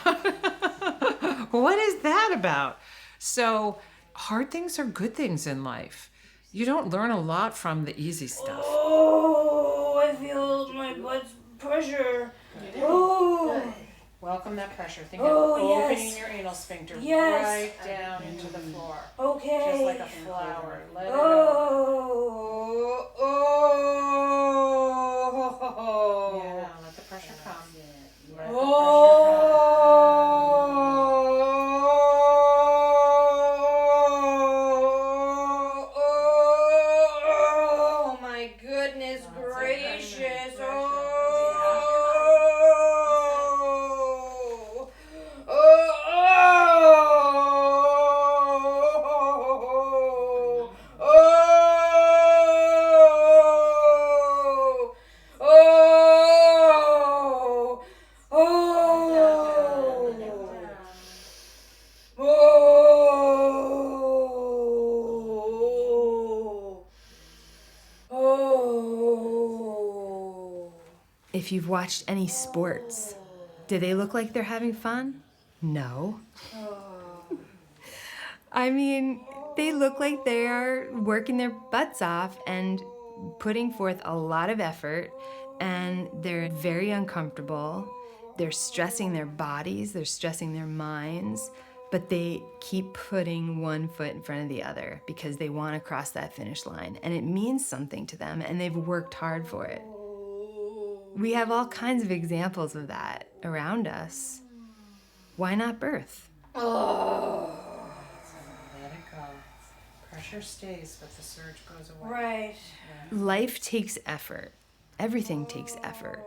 What is that about? So hard things are good things in life. You don't learn a lot from the easy stuff. Oh, I feel my blood pressure. Oh. Welcome that pressure. Think of opening yes. your anal sphincter Yes. right down into the floor. Okay. Just like a flower. Let it out. Oh. Yeah, let the pressure come. Let the pressure come. Oh my goodness gracious. If you've watched any sports, do they look like they're having fun? No. I mean, they look like they are working their butts off and putting forth a lot of effort, and they're very uncomfortable. They're stressing their bodies, they're stressing their minds, but they keep putting one foot in front of the other because they want to cross that finish line, and it means something to them, and they've worked hard for it. We have all kinds of examples of that around us. Why not birth? Let it go. Pressure stays, but the surge goes away. Right. Life takes effort. Everything takes effort.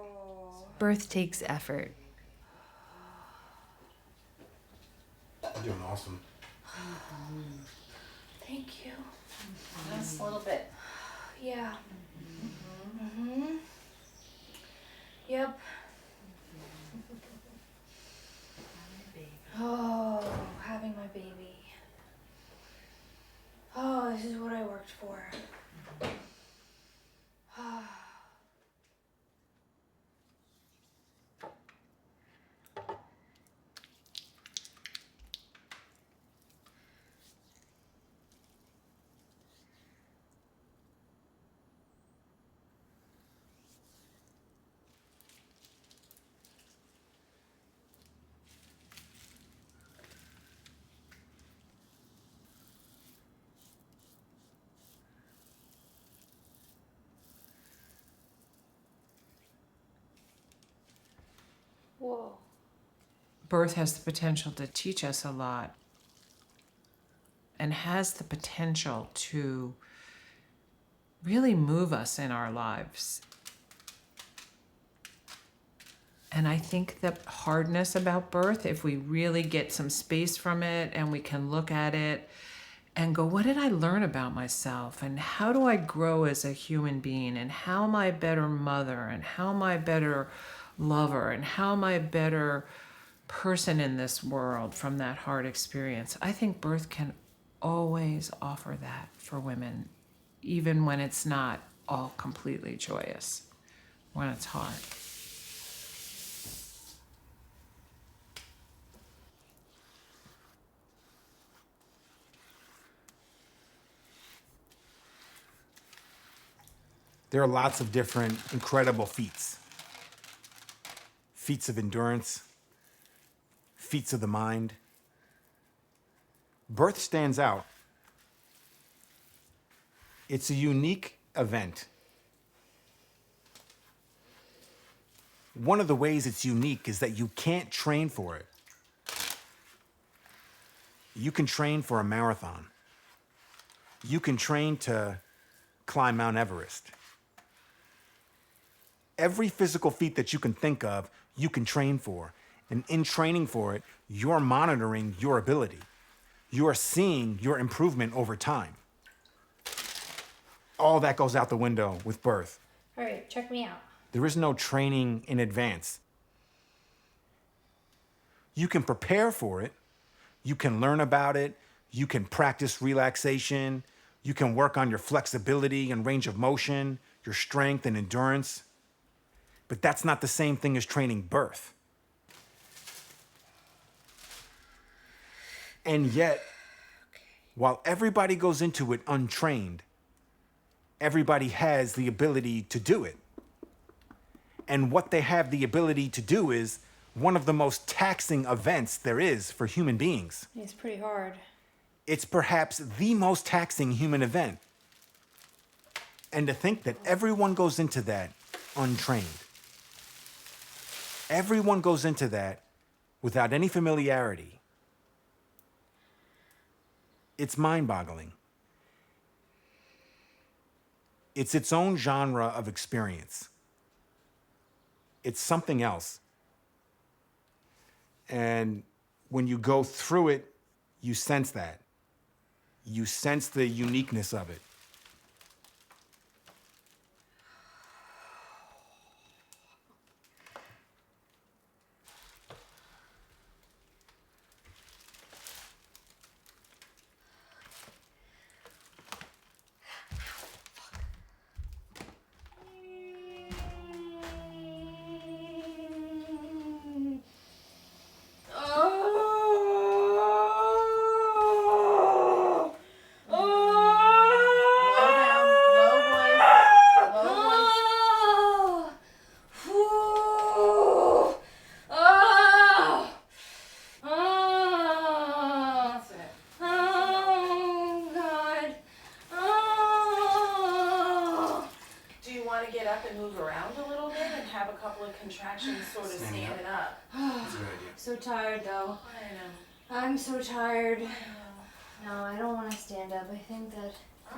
Birth takes effort. You're doing awesome. Thank you. Just a little bit. Yeah. Yep. Oh, having my baby. Oh, this is what I worked for. Whoa. Birth has the potential to teach us a lot and has the potential to really move us in our lives. And I think the hardness about birth, if we really get some space from it and we can look at it and go, what did I learn about myself? And how do I grow as a human being? And how am I a better mother? And how am I a better lover? And how am I a better person in this world from that hard experience? I think birth can always offer that for women, even when it's not all completely joyous, when it's hard. There are lots of different incredible feats. Feats of endurance, feats of the mind. Birth stands out. It's a unique event. One of the ways it's unique is that you can't train for it. You can train for a marathon. You can train to climb Mount Everest. Every physical feat that you can think of, you can train for. And in training for it, you're monitoring your ability. You are seeing your improvement over time. All that goes out the window with birth. All right, check me out. There is no training in advance. You can prepare for it. You can learn about it. You can practice relaxation. You can work on your flexibility and range of motion, your strength and endurance. But that's not the same thing as training birth. And yet, while everybody goes into it untrained, everybody has the ability to do it. And what they have the ability to do is one of the most taxing events there is for human beings. It's pretty hard. It's perhaps the most taxing human event. And to think that everyone goes into that untrained. everyone goes into that without any familiarity. It's mind-boggling. It's its own genre of experience. It's something else. And when you go through it, you sense that. You sense the uniqueness of it. Get up and move around a little bit and have a couple of contractions sort of standing up. That's a good idea. So tired though. I know. I'm so tired. No, I don't want to stand up. I think that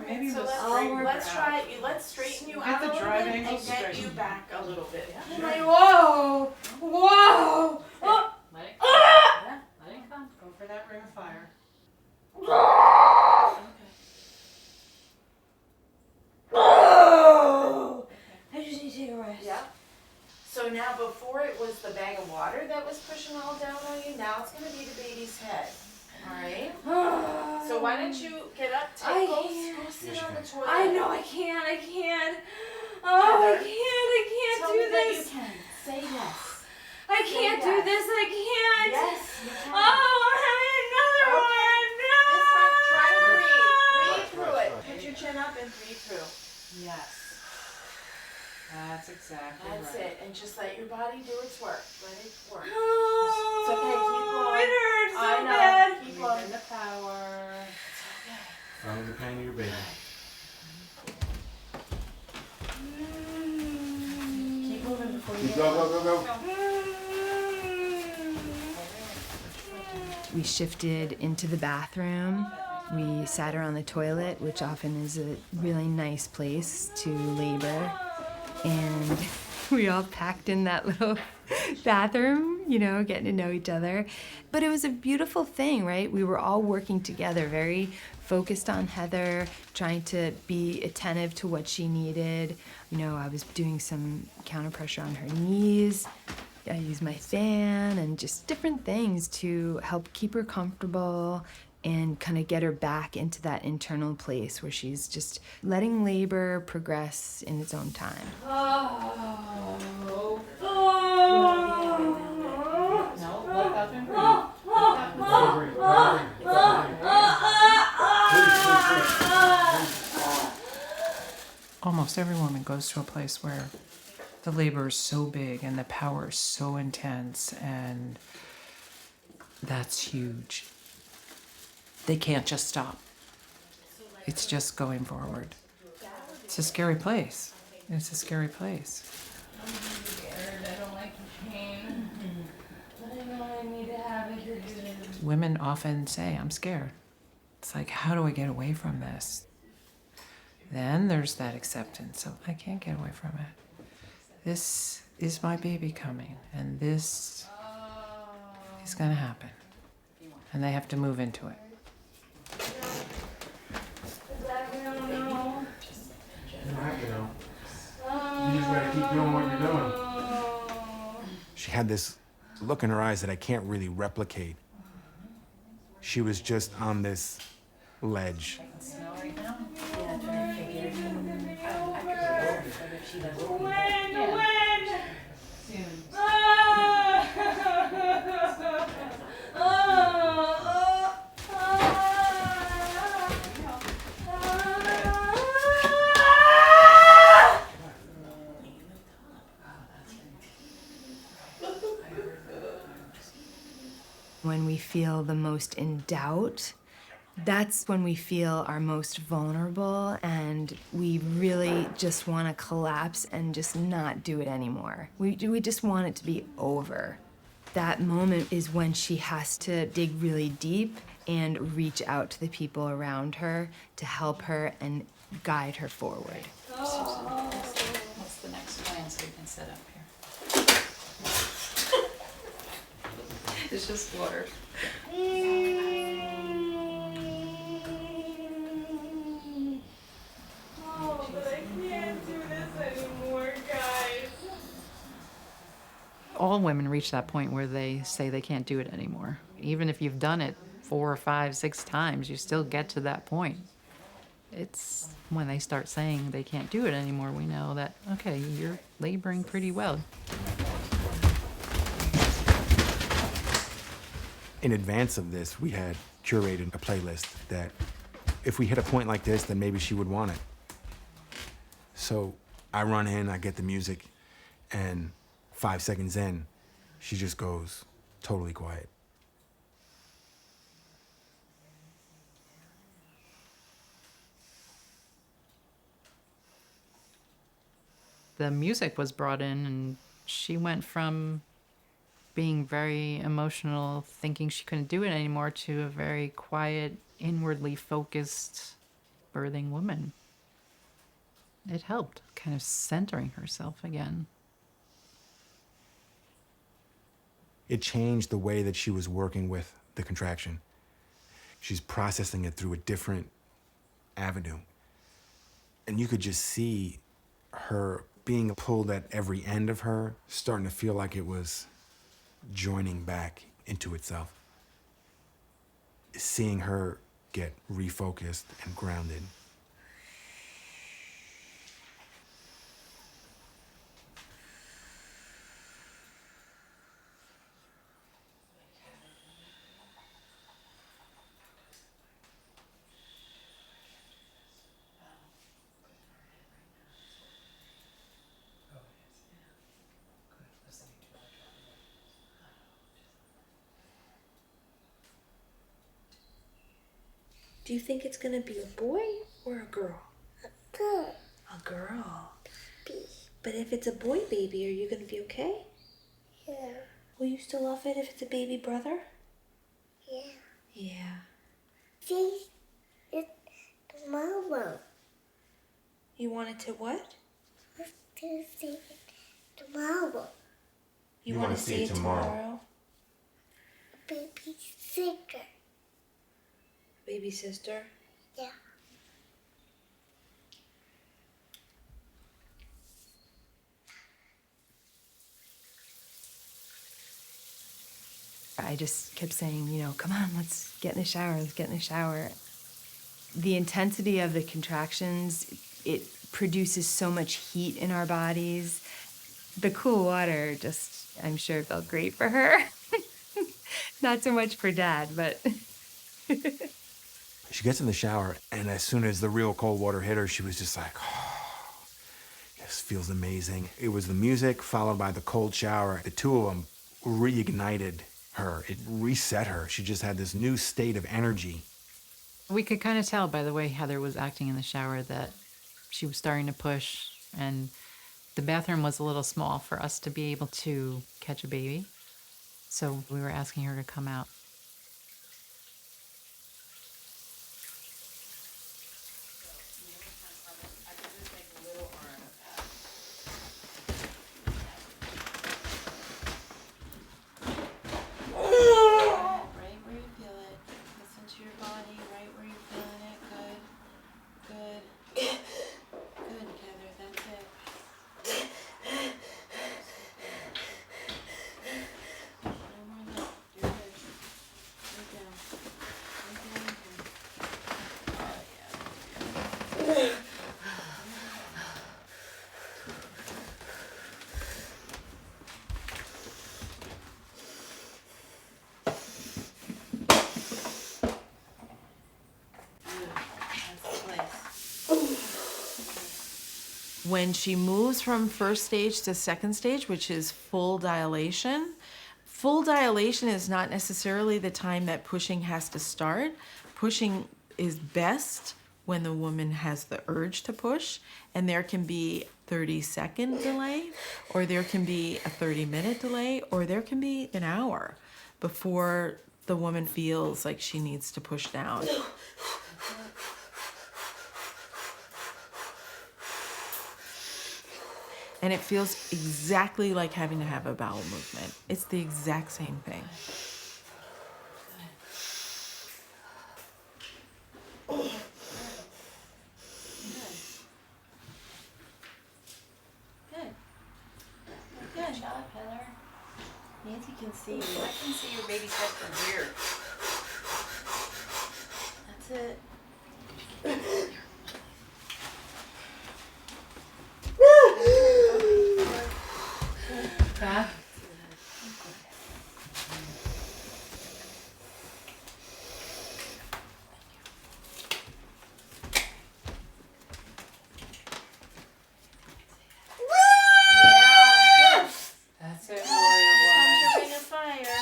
Maybe so we'll let's try it. Let's straighten you Get out the a little drive bit angle and get straight. you back a little bit. I'm like, whoa, whoa. Oh. Let it come. Yeah, let it come. Go for that ring of fire. I just need to take a rest. Yeah. So now before it was the bag of water that was pushing all down on you, now it's going to be the baby's head. Alright? So why don't you get up, I go can't. sit on the toilet. I know I can't. Oh, Heather, I can't Tell do me that this. you can. Say yes. I can't Say do yes. this. I can't. Yes, you can. Oh, I'm having another Okay. one. No. This time, try to breathe. Breathe Right, through right, it. right. Put your chin up and breathe through. Yes. That's exactly That's right. it. And just let your body do its work. Let it work. Oh, It's okay. Keep going. it hurts so I know. bad. Keep Breathe going. in the power. Follow the pain of your baby. Keep moving before you Go. We shifted into the bathroom. We sat around the toilet, which often is a really nice place to labor. And we all packed in that little bathroom, you know, getting to know each other. But it was a beautiful thing, right? We were all working together, very focused on Heather, trying to be attentive to what she needed. You know, I was doing some counter pressure on her knees. I used my fan and just different things to help keep her comfortable and kind of get her back into that internal place where she's just letting labor progress in its own time. No, look up and Almost every woman goes to a place where the labor is so big and the power is so intense, and that's huge. They can't just stop. It's just going forward. It's a scary place. It's a scary place. I'm scared. I don't like the pain. But I know I need to have it to do this. Women often say, I'm scared. It's like, how do I get away from this? Then there's that acceptance of, I can't get away from it. This is my baby coming, and this is gonna happen. And they have to move into it. I don't know. You don't have to know. You just gotta keep doing what you're doing. She had this look in her eyes that I can't really replicate. She was just on this ledge. When we feel the most in doubt, That's when we feel our most vulnerable and we really just want to collapse and just not do it anymore. We just want it to be over. That moment is when she has to dig really deep and reach out to the people around her to help her and guide her forward. What's the next plan so we can set up here? It's just water. Oh, but I can't do this anymore, guys. All women reach that point where they say they can't do it anymore. Even if you've done it 4 or 5, 6 times, you still get to that point. It's when they start saying they can't do it anymore, we know that, okay, you're laboring pretty well. In advance of this, we had curated a playlist that if we hit a point like this, then maybe she would want it. So I run in, I get the music, and 5 seconds in, she just goes totally quiet. The music was brought in, and she went from being very emotional, thinking she couldn't do it anymore, to a very quiet, inwardly focused, birthing woman. It helped, kind of centering herself again. It changed the way that she was working with the contraction. She's processing it through a different avenue. And you could just see her being pulled at every end of her, starting to feel like it was joining back into itself. Seeing her get refocused and grounded. Do you think it's gonna be a boy or a girl? Good. A girl. Baby. But if it's a boy baby, are you gonna be okay? Yeah. Will you still love it if it's a baby brother? Yeah. Yeah. See, it's tomorrow. You want it to what? Let's see it tomorrow. You want to see it tomorrow? Baby sister. Baby sister? Yeah. I just kept saying, come on, let's get in the shower, let's get in the shower. The intensity of the contractions, it produces so much heat in our bodies. The cool water just, I'm sure, felt great for her. Not so much for Dad, but... She gets in the shower, and as soon as the real cold water hit her, she was just like, oh, this feels amazing. It was the music followed by the cold shower. The two of them reignited her. It reset her. She just had this new state of energy. We could kind of tell by the way Heather was acting in the shower that she was starting to push, and the bathroom was a little small for us to be able to catch a baby. So we were asking her to come out. Right where you feel it. Listen to your body, right where you're feeling it. Good. Good. Good, Heather. That's it. No more left. You're good. Right down. Right down. Oh, yeah. When she moves from first stage to second stage, which is full dilation is not necessarily the time that pushing has to start. pushing is best when the woman has the urge to push, and there can be 30-second delay, or there can be a 30-minute delay, or there can be an hour before the woman feels like she needs to push down. And it feels exactly like having to have a bowel movement. It's the exact same thing. Good job, Heather. Nancy can see you. I can see your baby's head from here. That's it. Beth? That's it, warrior woman. Ring of fire.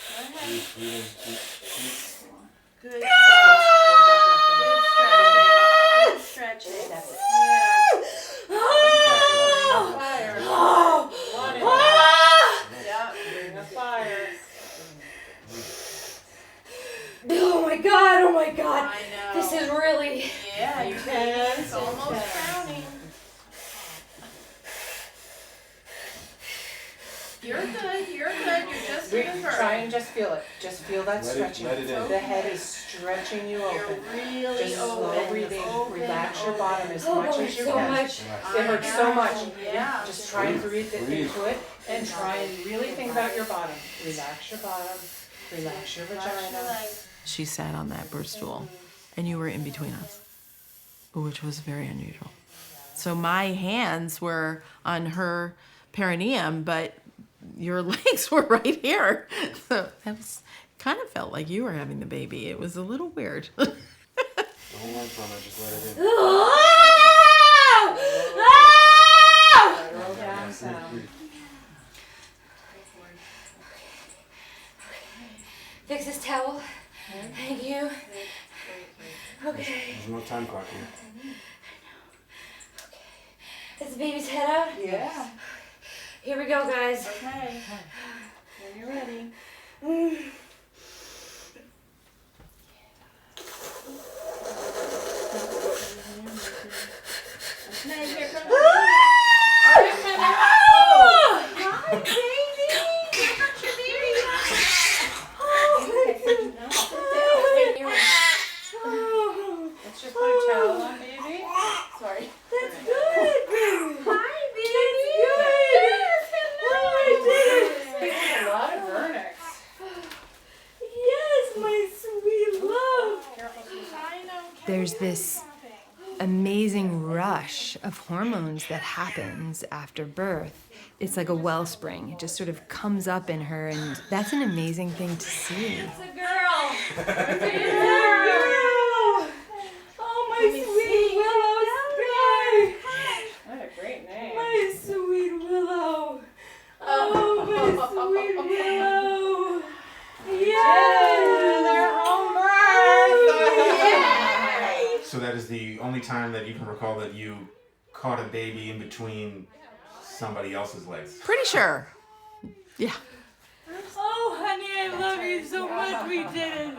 Go ahead. Good. Good stretching. Good stretching. That's it. Fire. One in Yep, ring of fire. Oh my god, oh my god. I know. This is really... Yeah, you can. It's almost drowning. You're good, you're just doing her. Try and just feel it. Just feel that stretching. let it in. The head is stretching you open. You're really Just slow open. breathing. Open, Relax your bottom as Oh, much as you so can. much. It hurts so much. Yeah. Just try and breathe Breathe. into it and try and really think about your bottom. Relax your bottom. Relax your vagina. She sat on that birth stool, and you were in between us, which was very unusual. So my hands were on her perineum, but your legs were right here. So that was kind of felt like you were having the baby. It was a little weird. Don't run from it, just let it in. Roll down sound. Fix this towel. Thank you. Okay. There's no time clock here. Is the baby's head out? Yeah. Here we go, guys. Okay. When you're ready. Okay, here comes Let's just put a towel on, baby. Sorry. That's good. Hi, baby. A lot of vernix. Yes, my sweet love. There's this amazing rush of hormones that happens after birth. It's like a wellspring. It just sort of comes up in her, and that's an amazing thing to see. It's a girl. It's a girl. Oh, my sweet Willow Spray. What a great name. My sweet Willow. Oh, my sweet Willow. Yay! So that is the only time that you can recall that you caught a baby in between somebody else's legs. Pretty sure. Yeah. Oh, honey, I love you so much. We did it.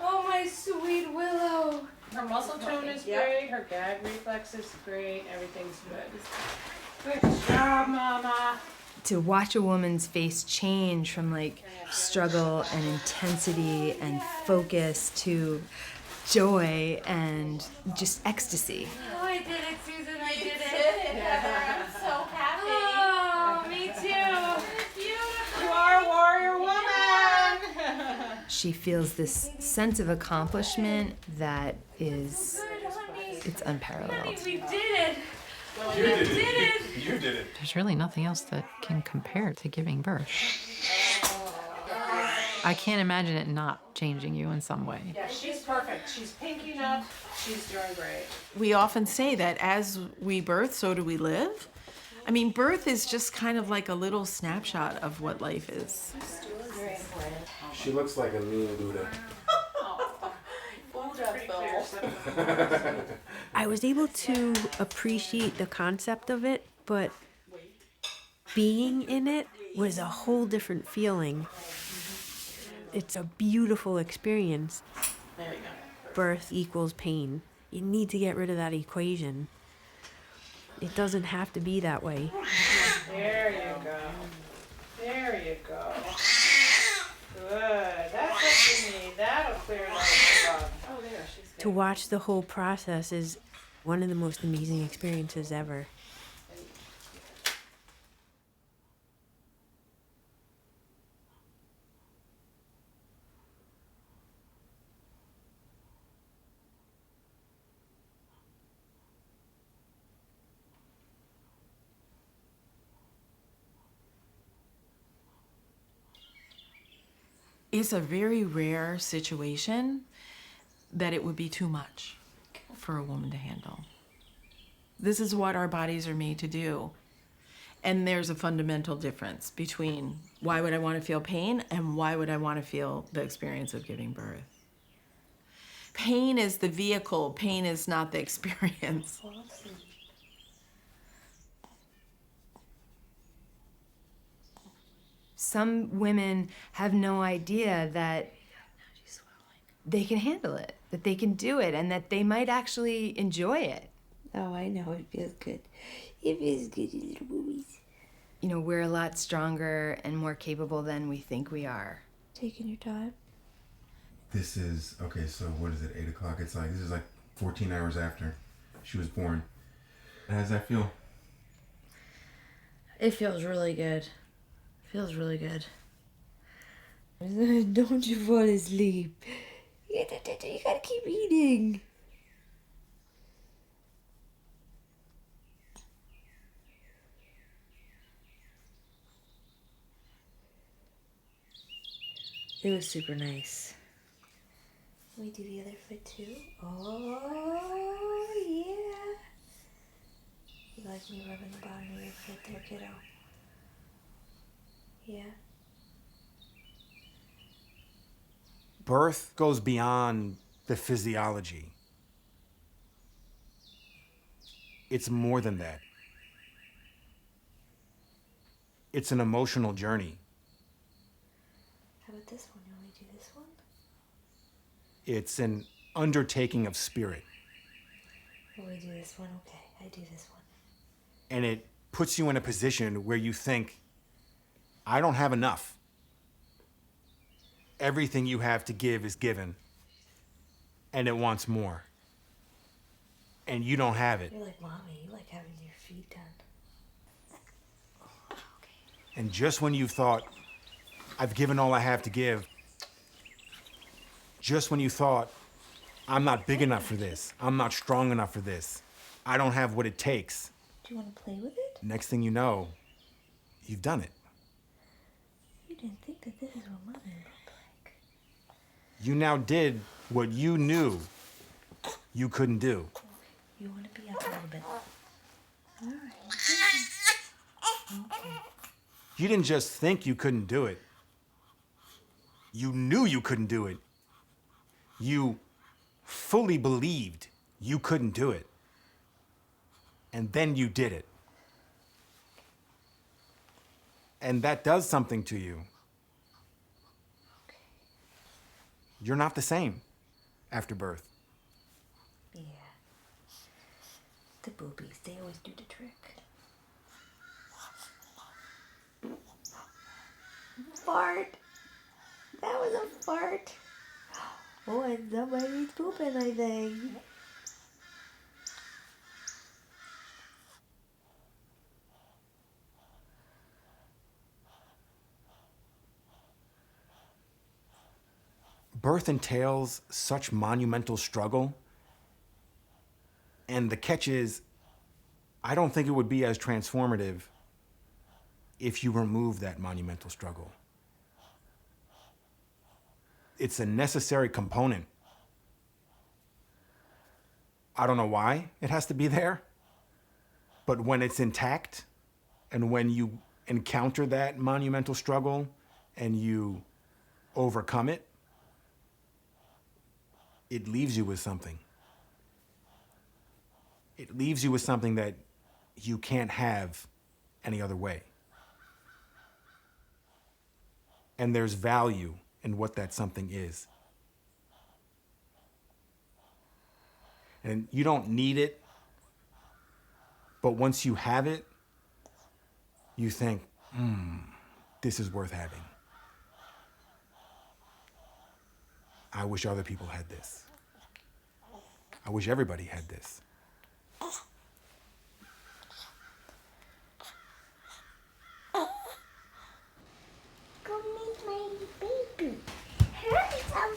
Oh, my sweet Willow. Her muscle tone is great. Her gag reflex is great. Everything's good. Good job, Mama. To watch a woman's face change from like struggle and intensity and focus to joy and just ecstasy. Oh, I did it, Susan. I did it. I'm so happy. Oh, me too. Beautiful. You are a warrior woman. She feels this sense of accomplishment that is, it's unparalleled. We did it. You did it. You did it. There's really nothing else that can compare to giving birth. I can't imagine it not changing you in some way. Yeah, she's perfect. She's pinking up. She's doing great. We often say that as we birth, so do we live. I mean, birth is just kind of like a little snapshot of what life is. She looks like a mean Buddha. I was able to appreciate the concept of it, but being in it was a whole different feeling. It's a beautiful experience. There you go. Birth equals pain. You need to get rid of that equation. It doesn't have to be that way. There you go. There you go. Good. That's what you need. That'll clear it up. Oh, there, she's To watch the whole process is one of the most amazing experiences ever. It's a very rare situation that it would be too much for a woman to handle. This is what our bodies are made to do. And there's a fundamental difference between why would I want to feel pain and why would I want to feel the experience of giving birth. Pain is the vehicle, pain is not the experience. Some women have no idea that they can handle it, that they can do it, and that they might actually enjoy it. Oh, I know. It feels good. It feels good, you little boobies. You know, we're a lot stronger and more capable than we think we are. Taking your time. This is, okay, so what is it, 8 o'clock? This is like 14 hours after she was born. How does that feel? It feels really good. Feels really good. Don't you fall asleep. You gotta keep eating. It was super nice. Let me do the other foot too. Oh, yeah. You like me rubbing the bottom of your foot there, kiddo? Yeah. Birth goes beyond the physiology. It's more than that. It's an emotional journey. How about this one? You want me to do this one? It's an undertaking of spirit. You want me to do this one? Okay, I do this one. And it puts you in a position where you think, I don't have enough. Everything you have to give is given, and it wants more. And you don't have it. You're like mommy. You like having your feet done. And just when you thought, I've given all I have to give, just when you thought, I'm not big enough for this, I'm not strong enough for this, I don't have what it takes, Do you want to play with it? next thing you know, you've done it. You didn't think that this is what mommy looked like. You now did what you knew you couldn't do. You want to be up a little bit. All right. Okay. You didn't just think you couldn't do it. You knew you couldn't do it. You fully believed you couldn't do it. And then you did it. And that does something to you. You're not the same after birth. Yeah. The boobies, they always do the trick. Fart. That was a fart. Oh, and somebody's pooping, I think. Birth entails such monumental struggle. And the catch is, I don't think it would be as transformative if you remove that monumental struggle. It's a necessary component. I don't know why it has to be there, but when it's intact, And when you encounter that monumental struggle and you overcome it, it leaves you with something. It leaves you with something that you can't have any other way. And there's value in what that something is. And you don't need it, but once you have it, you think, this is worth having. I wish other people had this. I wish everybody had this. Go meet my baby. Hurry up.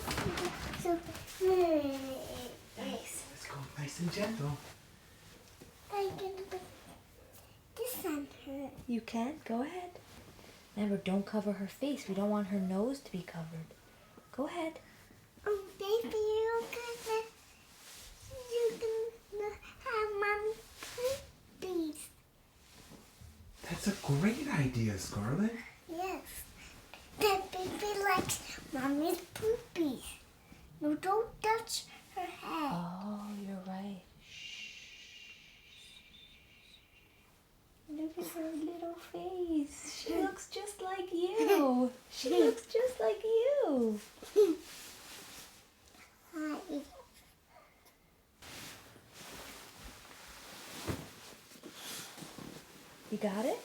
Nice. Let's go nice and gentle. I can put this on her. You can? Go ahead. Remember, don't cover her face. We don't want her nose to be covered. Go ahead. Oh, baby, you can have mommy puppies. That's a great idea, Scarlett. Yes. That baby likes mommy's poopies. No, don't touch her head. Oh, you're right. Look at her little face. She looks just like you. She looks just like you. Hi. You got it?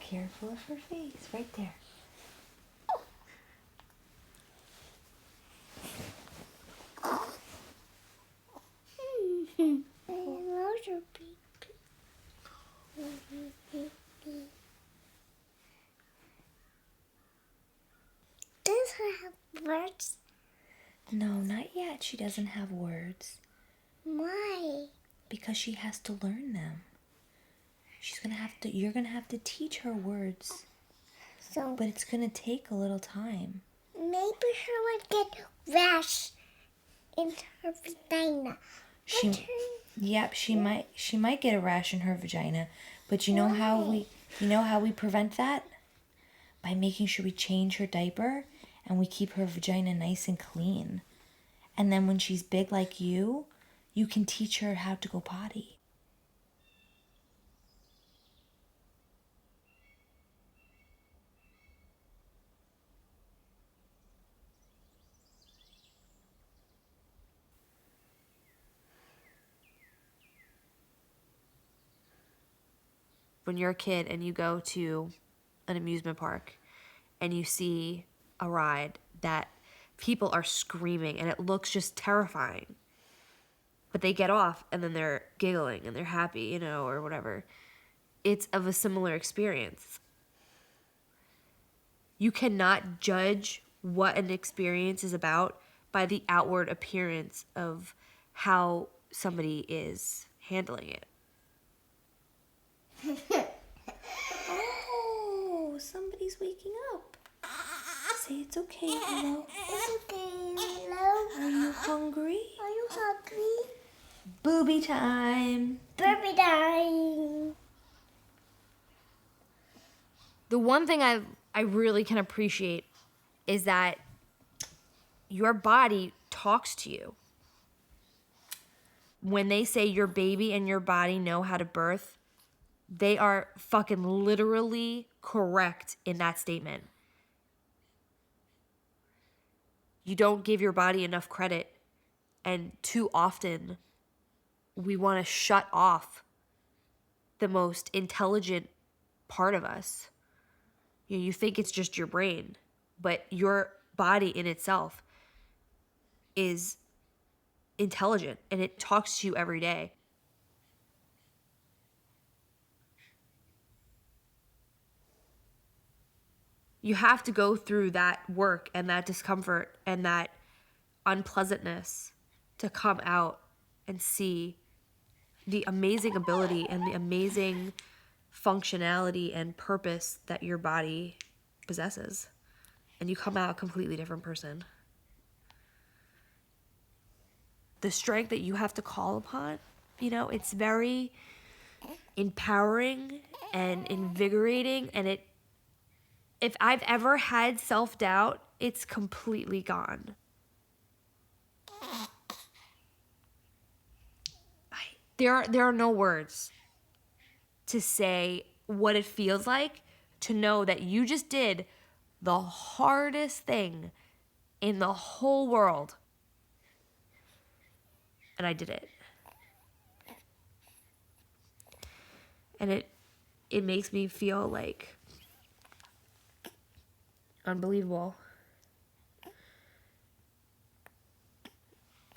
Careful of her face, right there. I love your baby. Does her have words? No, not yet. She doesn't have words Why? because she has to learn them. You're gonna have to teach her words, So but it's gonna take a little time. maybe her would get rash in her vagina. Yep, she might get a rash in her vagina, but you know how we prevent that? By making sure we change her diaper and we keep her vagina nice and clean. And then when she's big like you can teach her how to go potty. When you're a kid and you go to an amusement park and you see a ride that people are screaming and it looks just terrifying, but they get off and then they're giggling and they're happy, or whatever. It's of a similar experience. You cannot judge what an experience is about by the outward appearance of how somebody is handling it. Oh, somebody's waking up. Say it's okay, hello. It's okay, hello. Are you hungry? Are you hungry? Booby time. Baby dying. The one thing I really can appreciate is that your body talks to you. When they say your baby and your body know how to birth, they are fucking literally correct in that statement. You don't give your body enough credit, and too often we want to shut off the most intelligent part of us. You think it's just your brain, but your body in itself is intelligent and it talks to you every day. You have to go through that work and that discomfort and that unpleasantness to come out and see the amazing ability and the amazing functionality and purpose that your body possesses. And you come out a completely different person. the strength that you have to call upon. You know, it's very empowering and invigorating, and if I've ever had self-doubt, it's completely gone. There are no words to say what it feels like to know that you just did the hardest thing in the whole world. And I did it. And it makes me feel like unbelievable.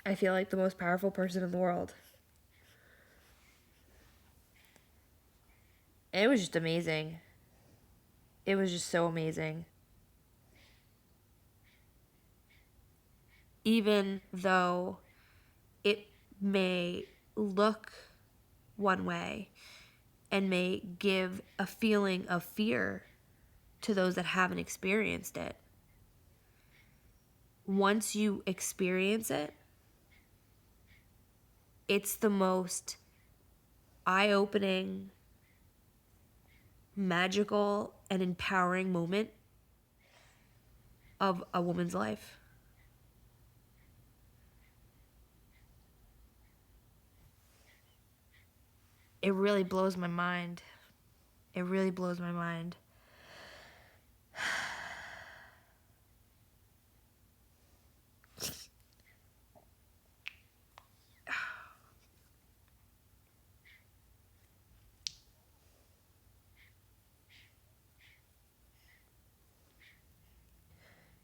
I feel like the most powerful person in the world. And it was just amazing. It was just so amazing. Even though it may look one way and may give a feeling of fear to those that haven't experienced it. Once you experience it, it's the most eye-opening, magical, and empowering moment of a woman's life. It really blows my mind. It really blows my mind.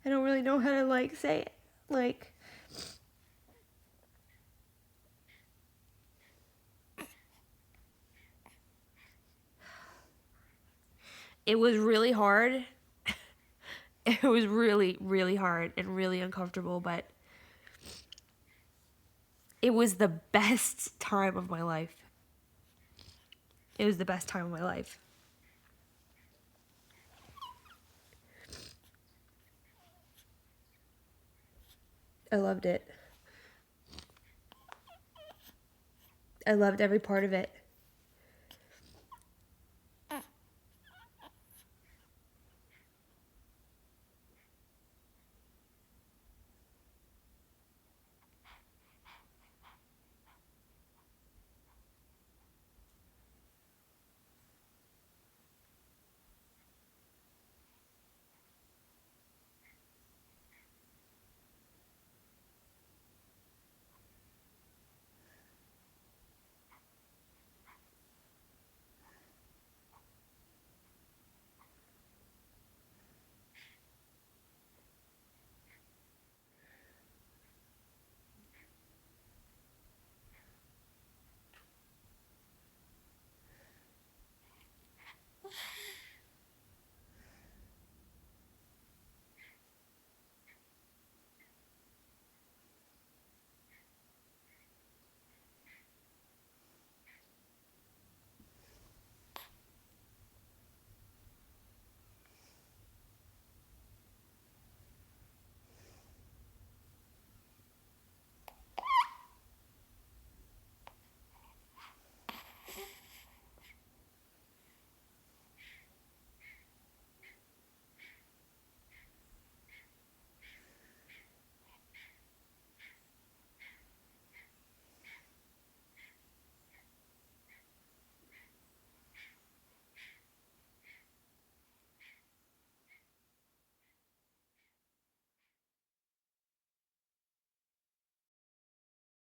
I don't really know how to say it. It was really hard. It was really, really hard and really uncomfortable, but it was the best time of my life. It was the best time of my life. I loved it. I loved every part of it.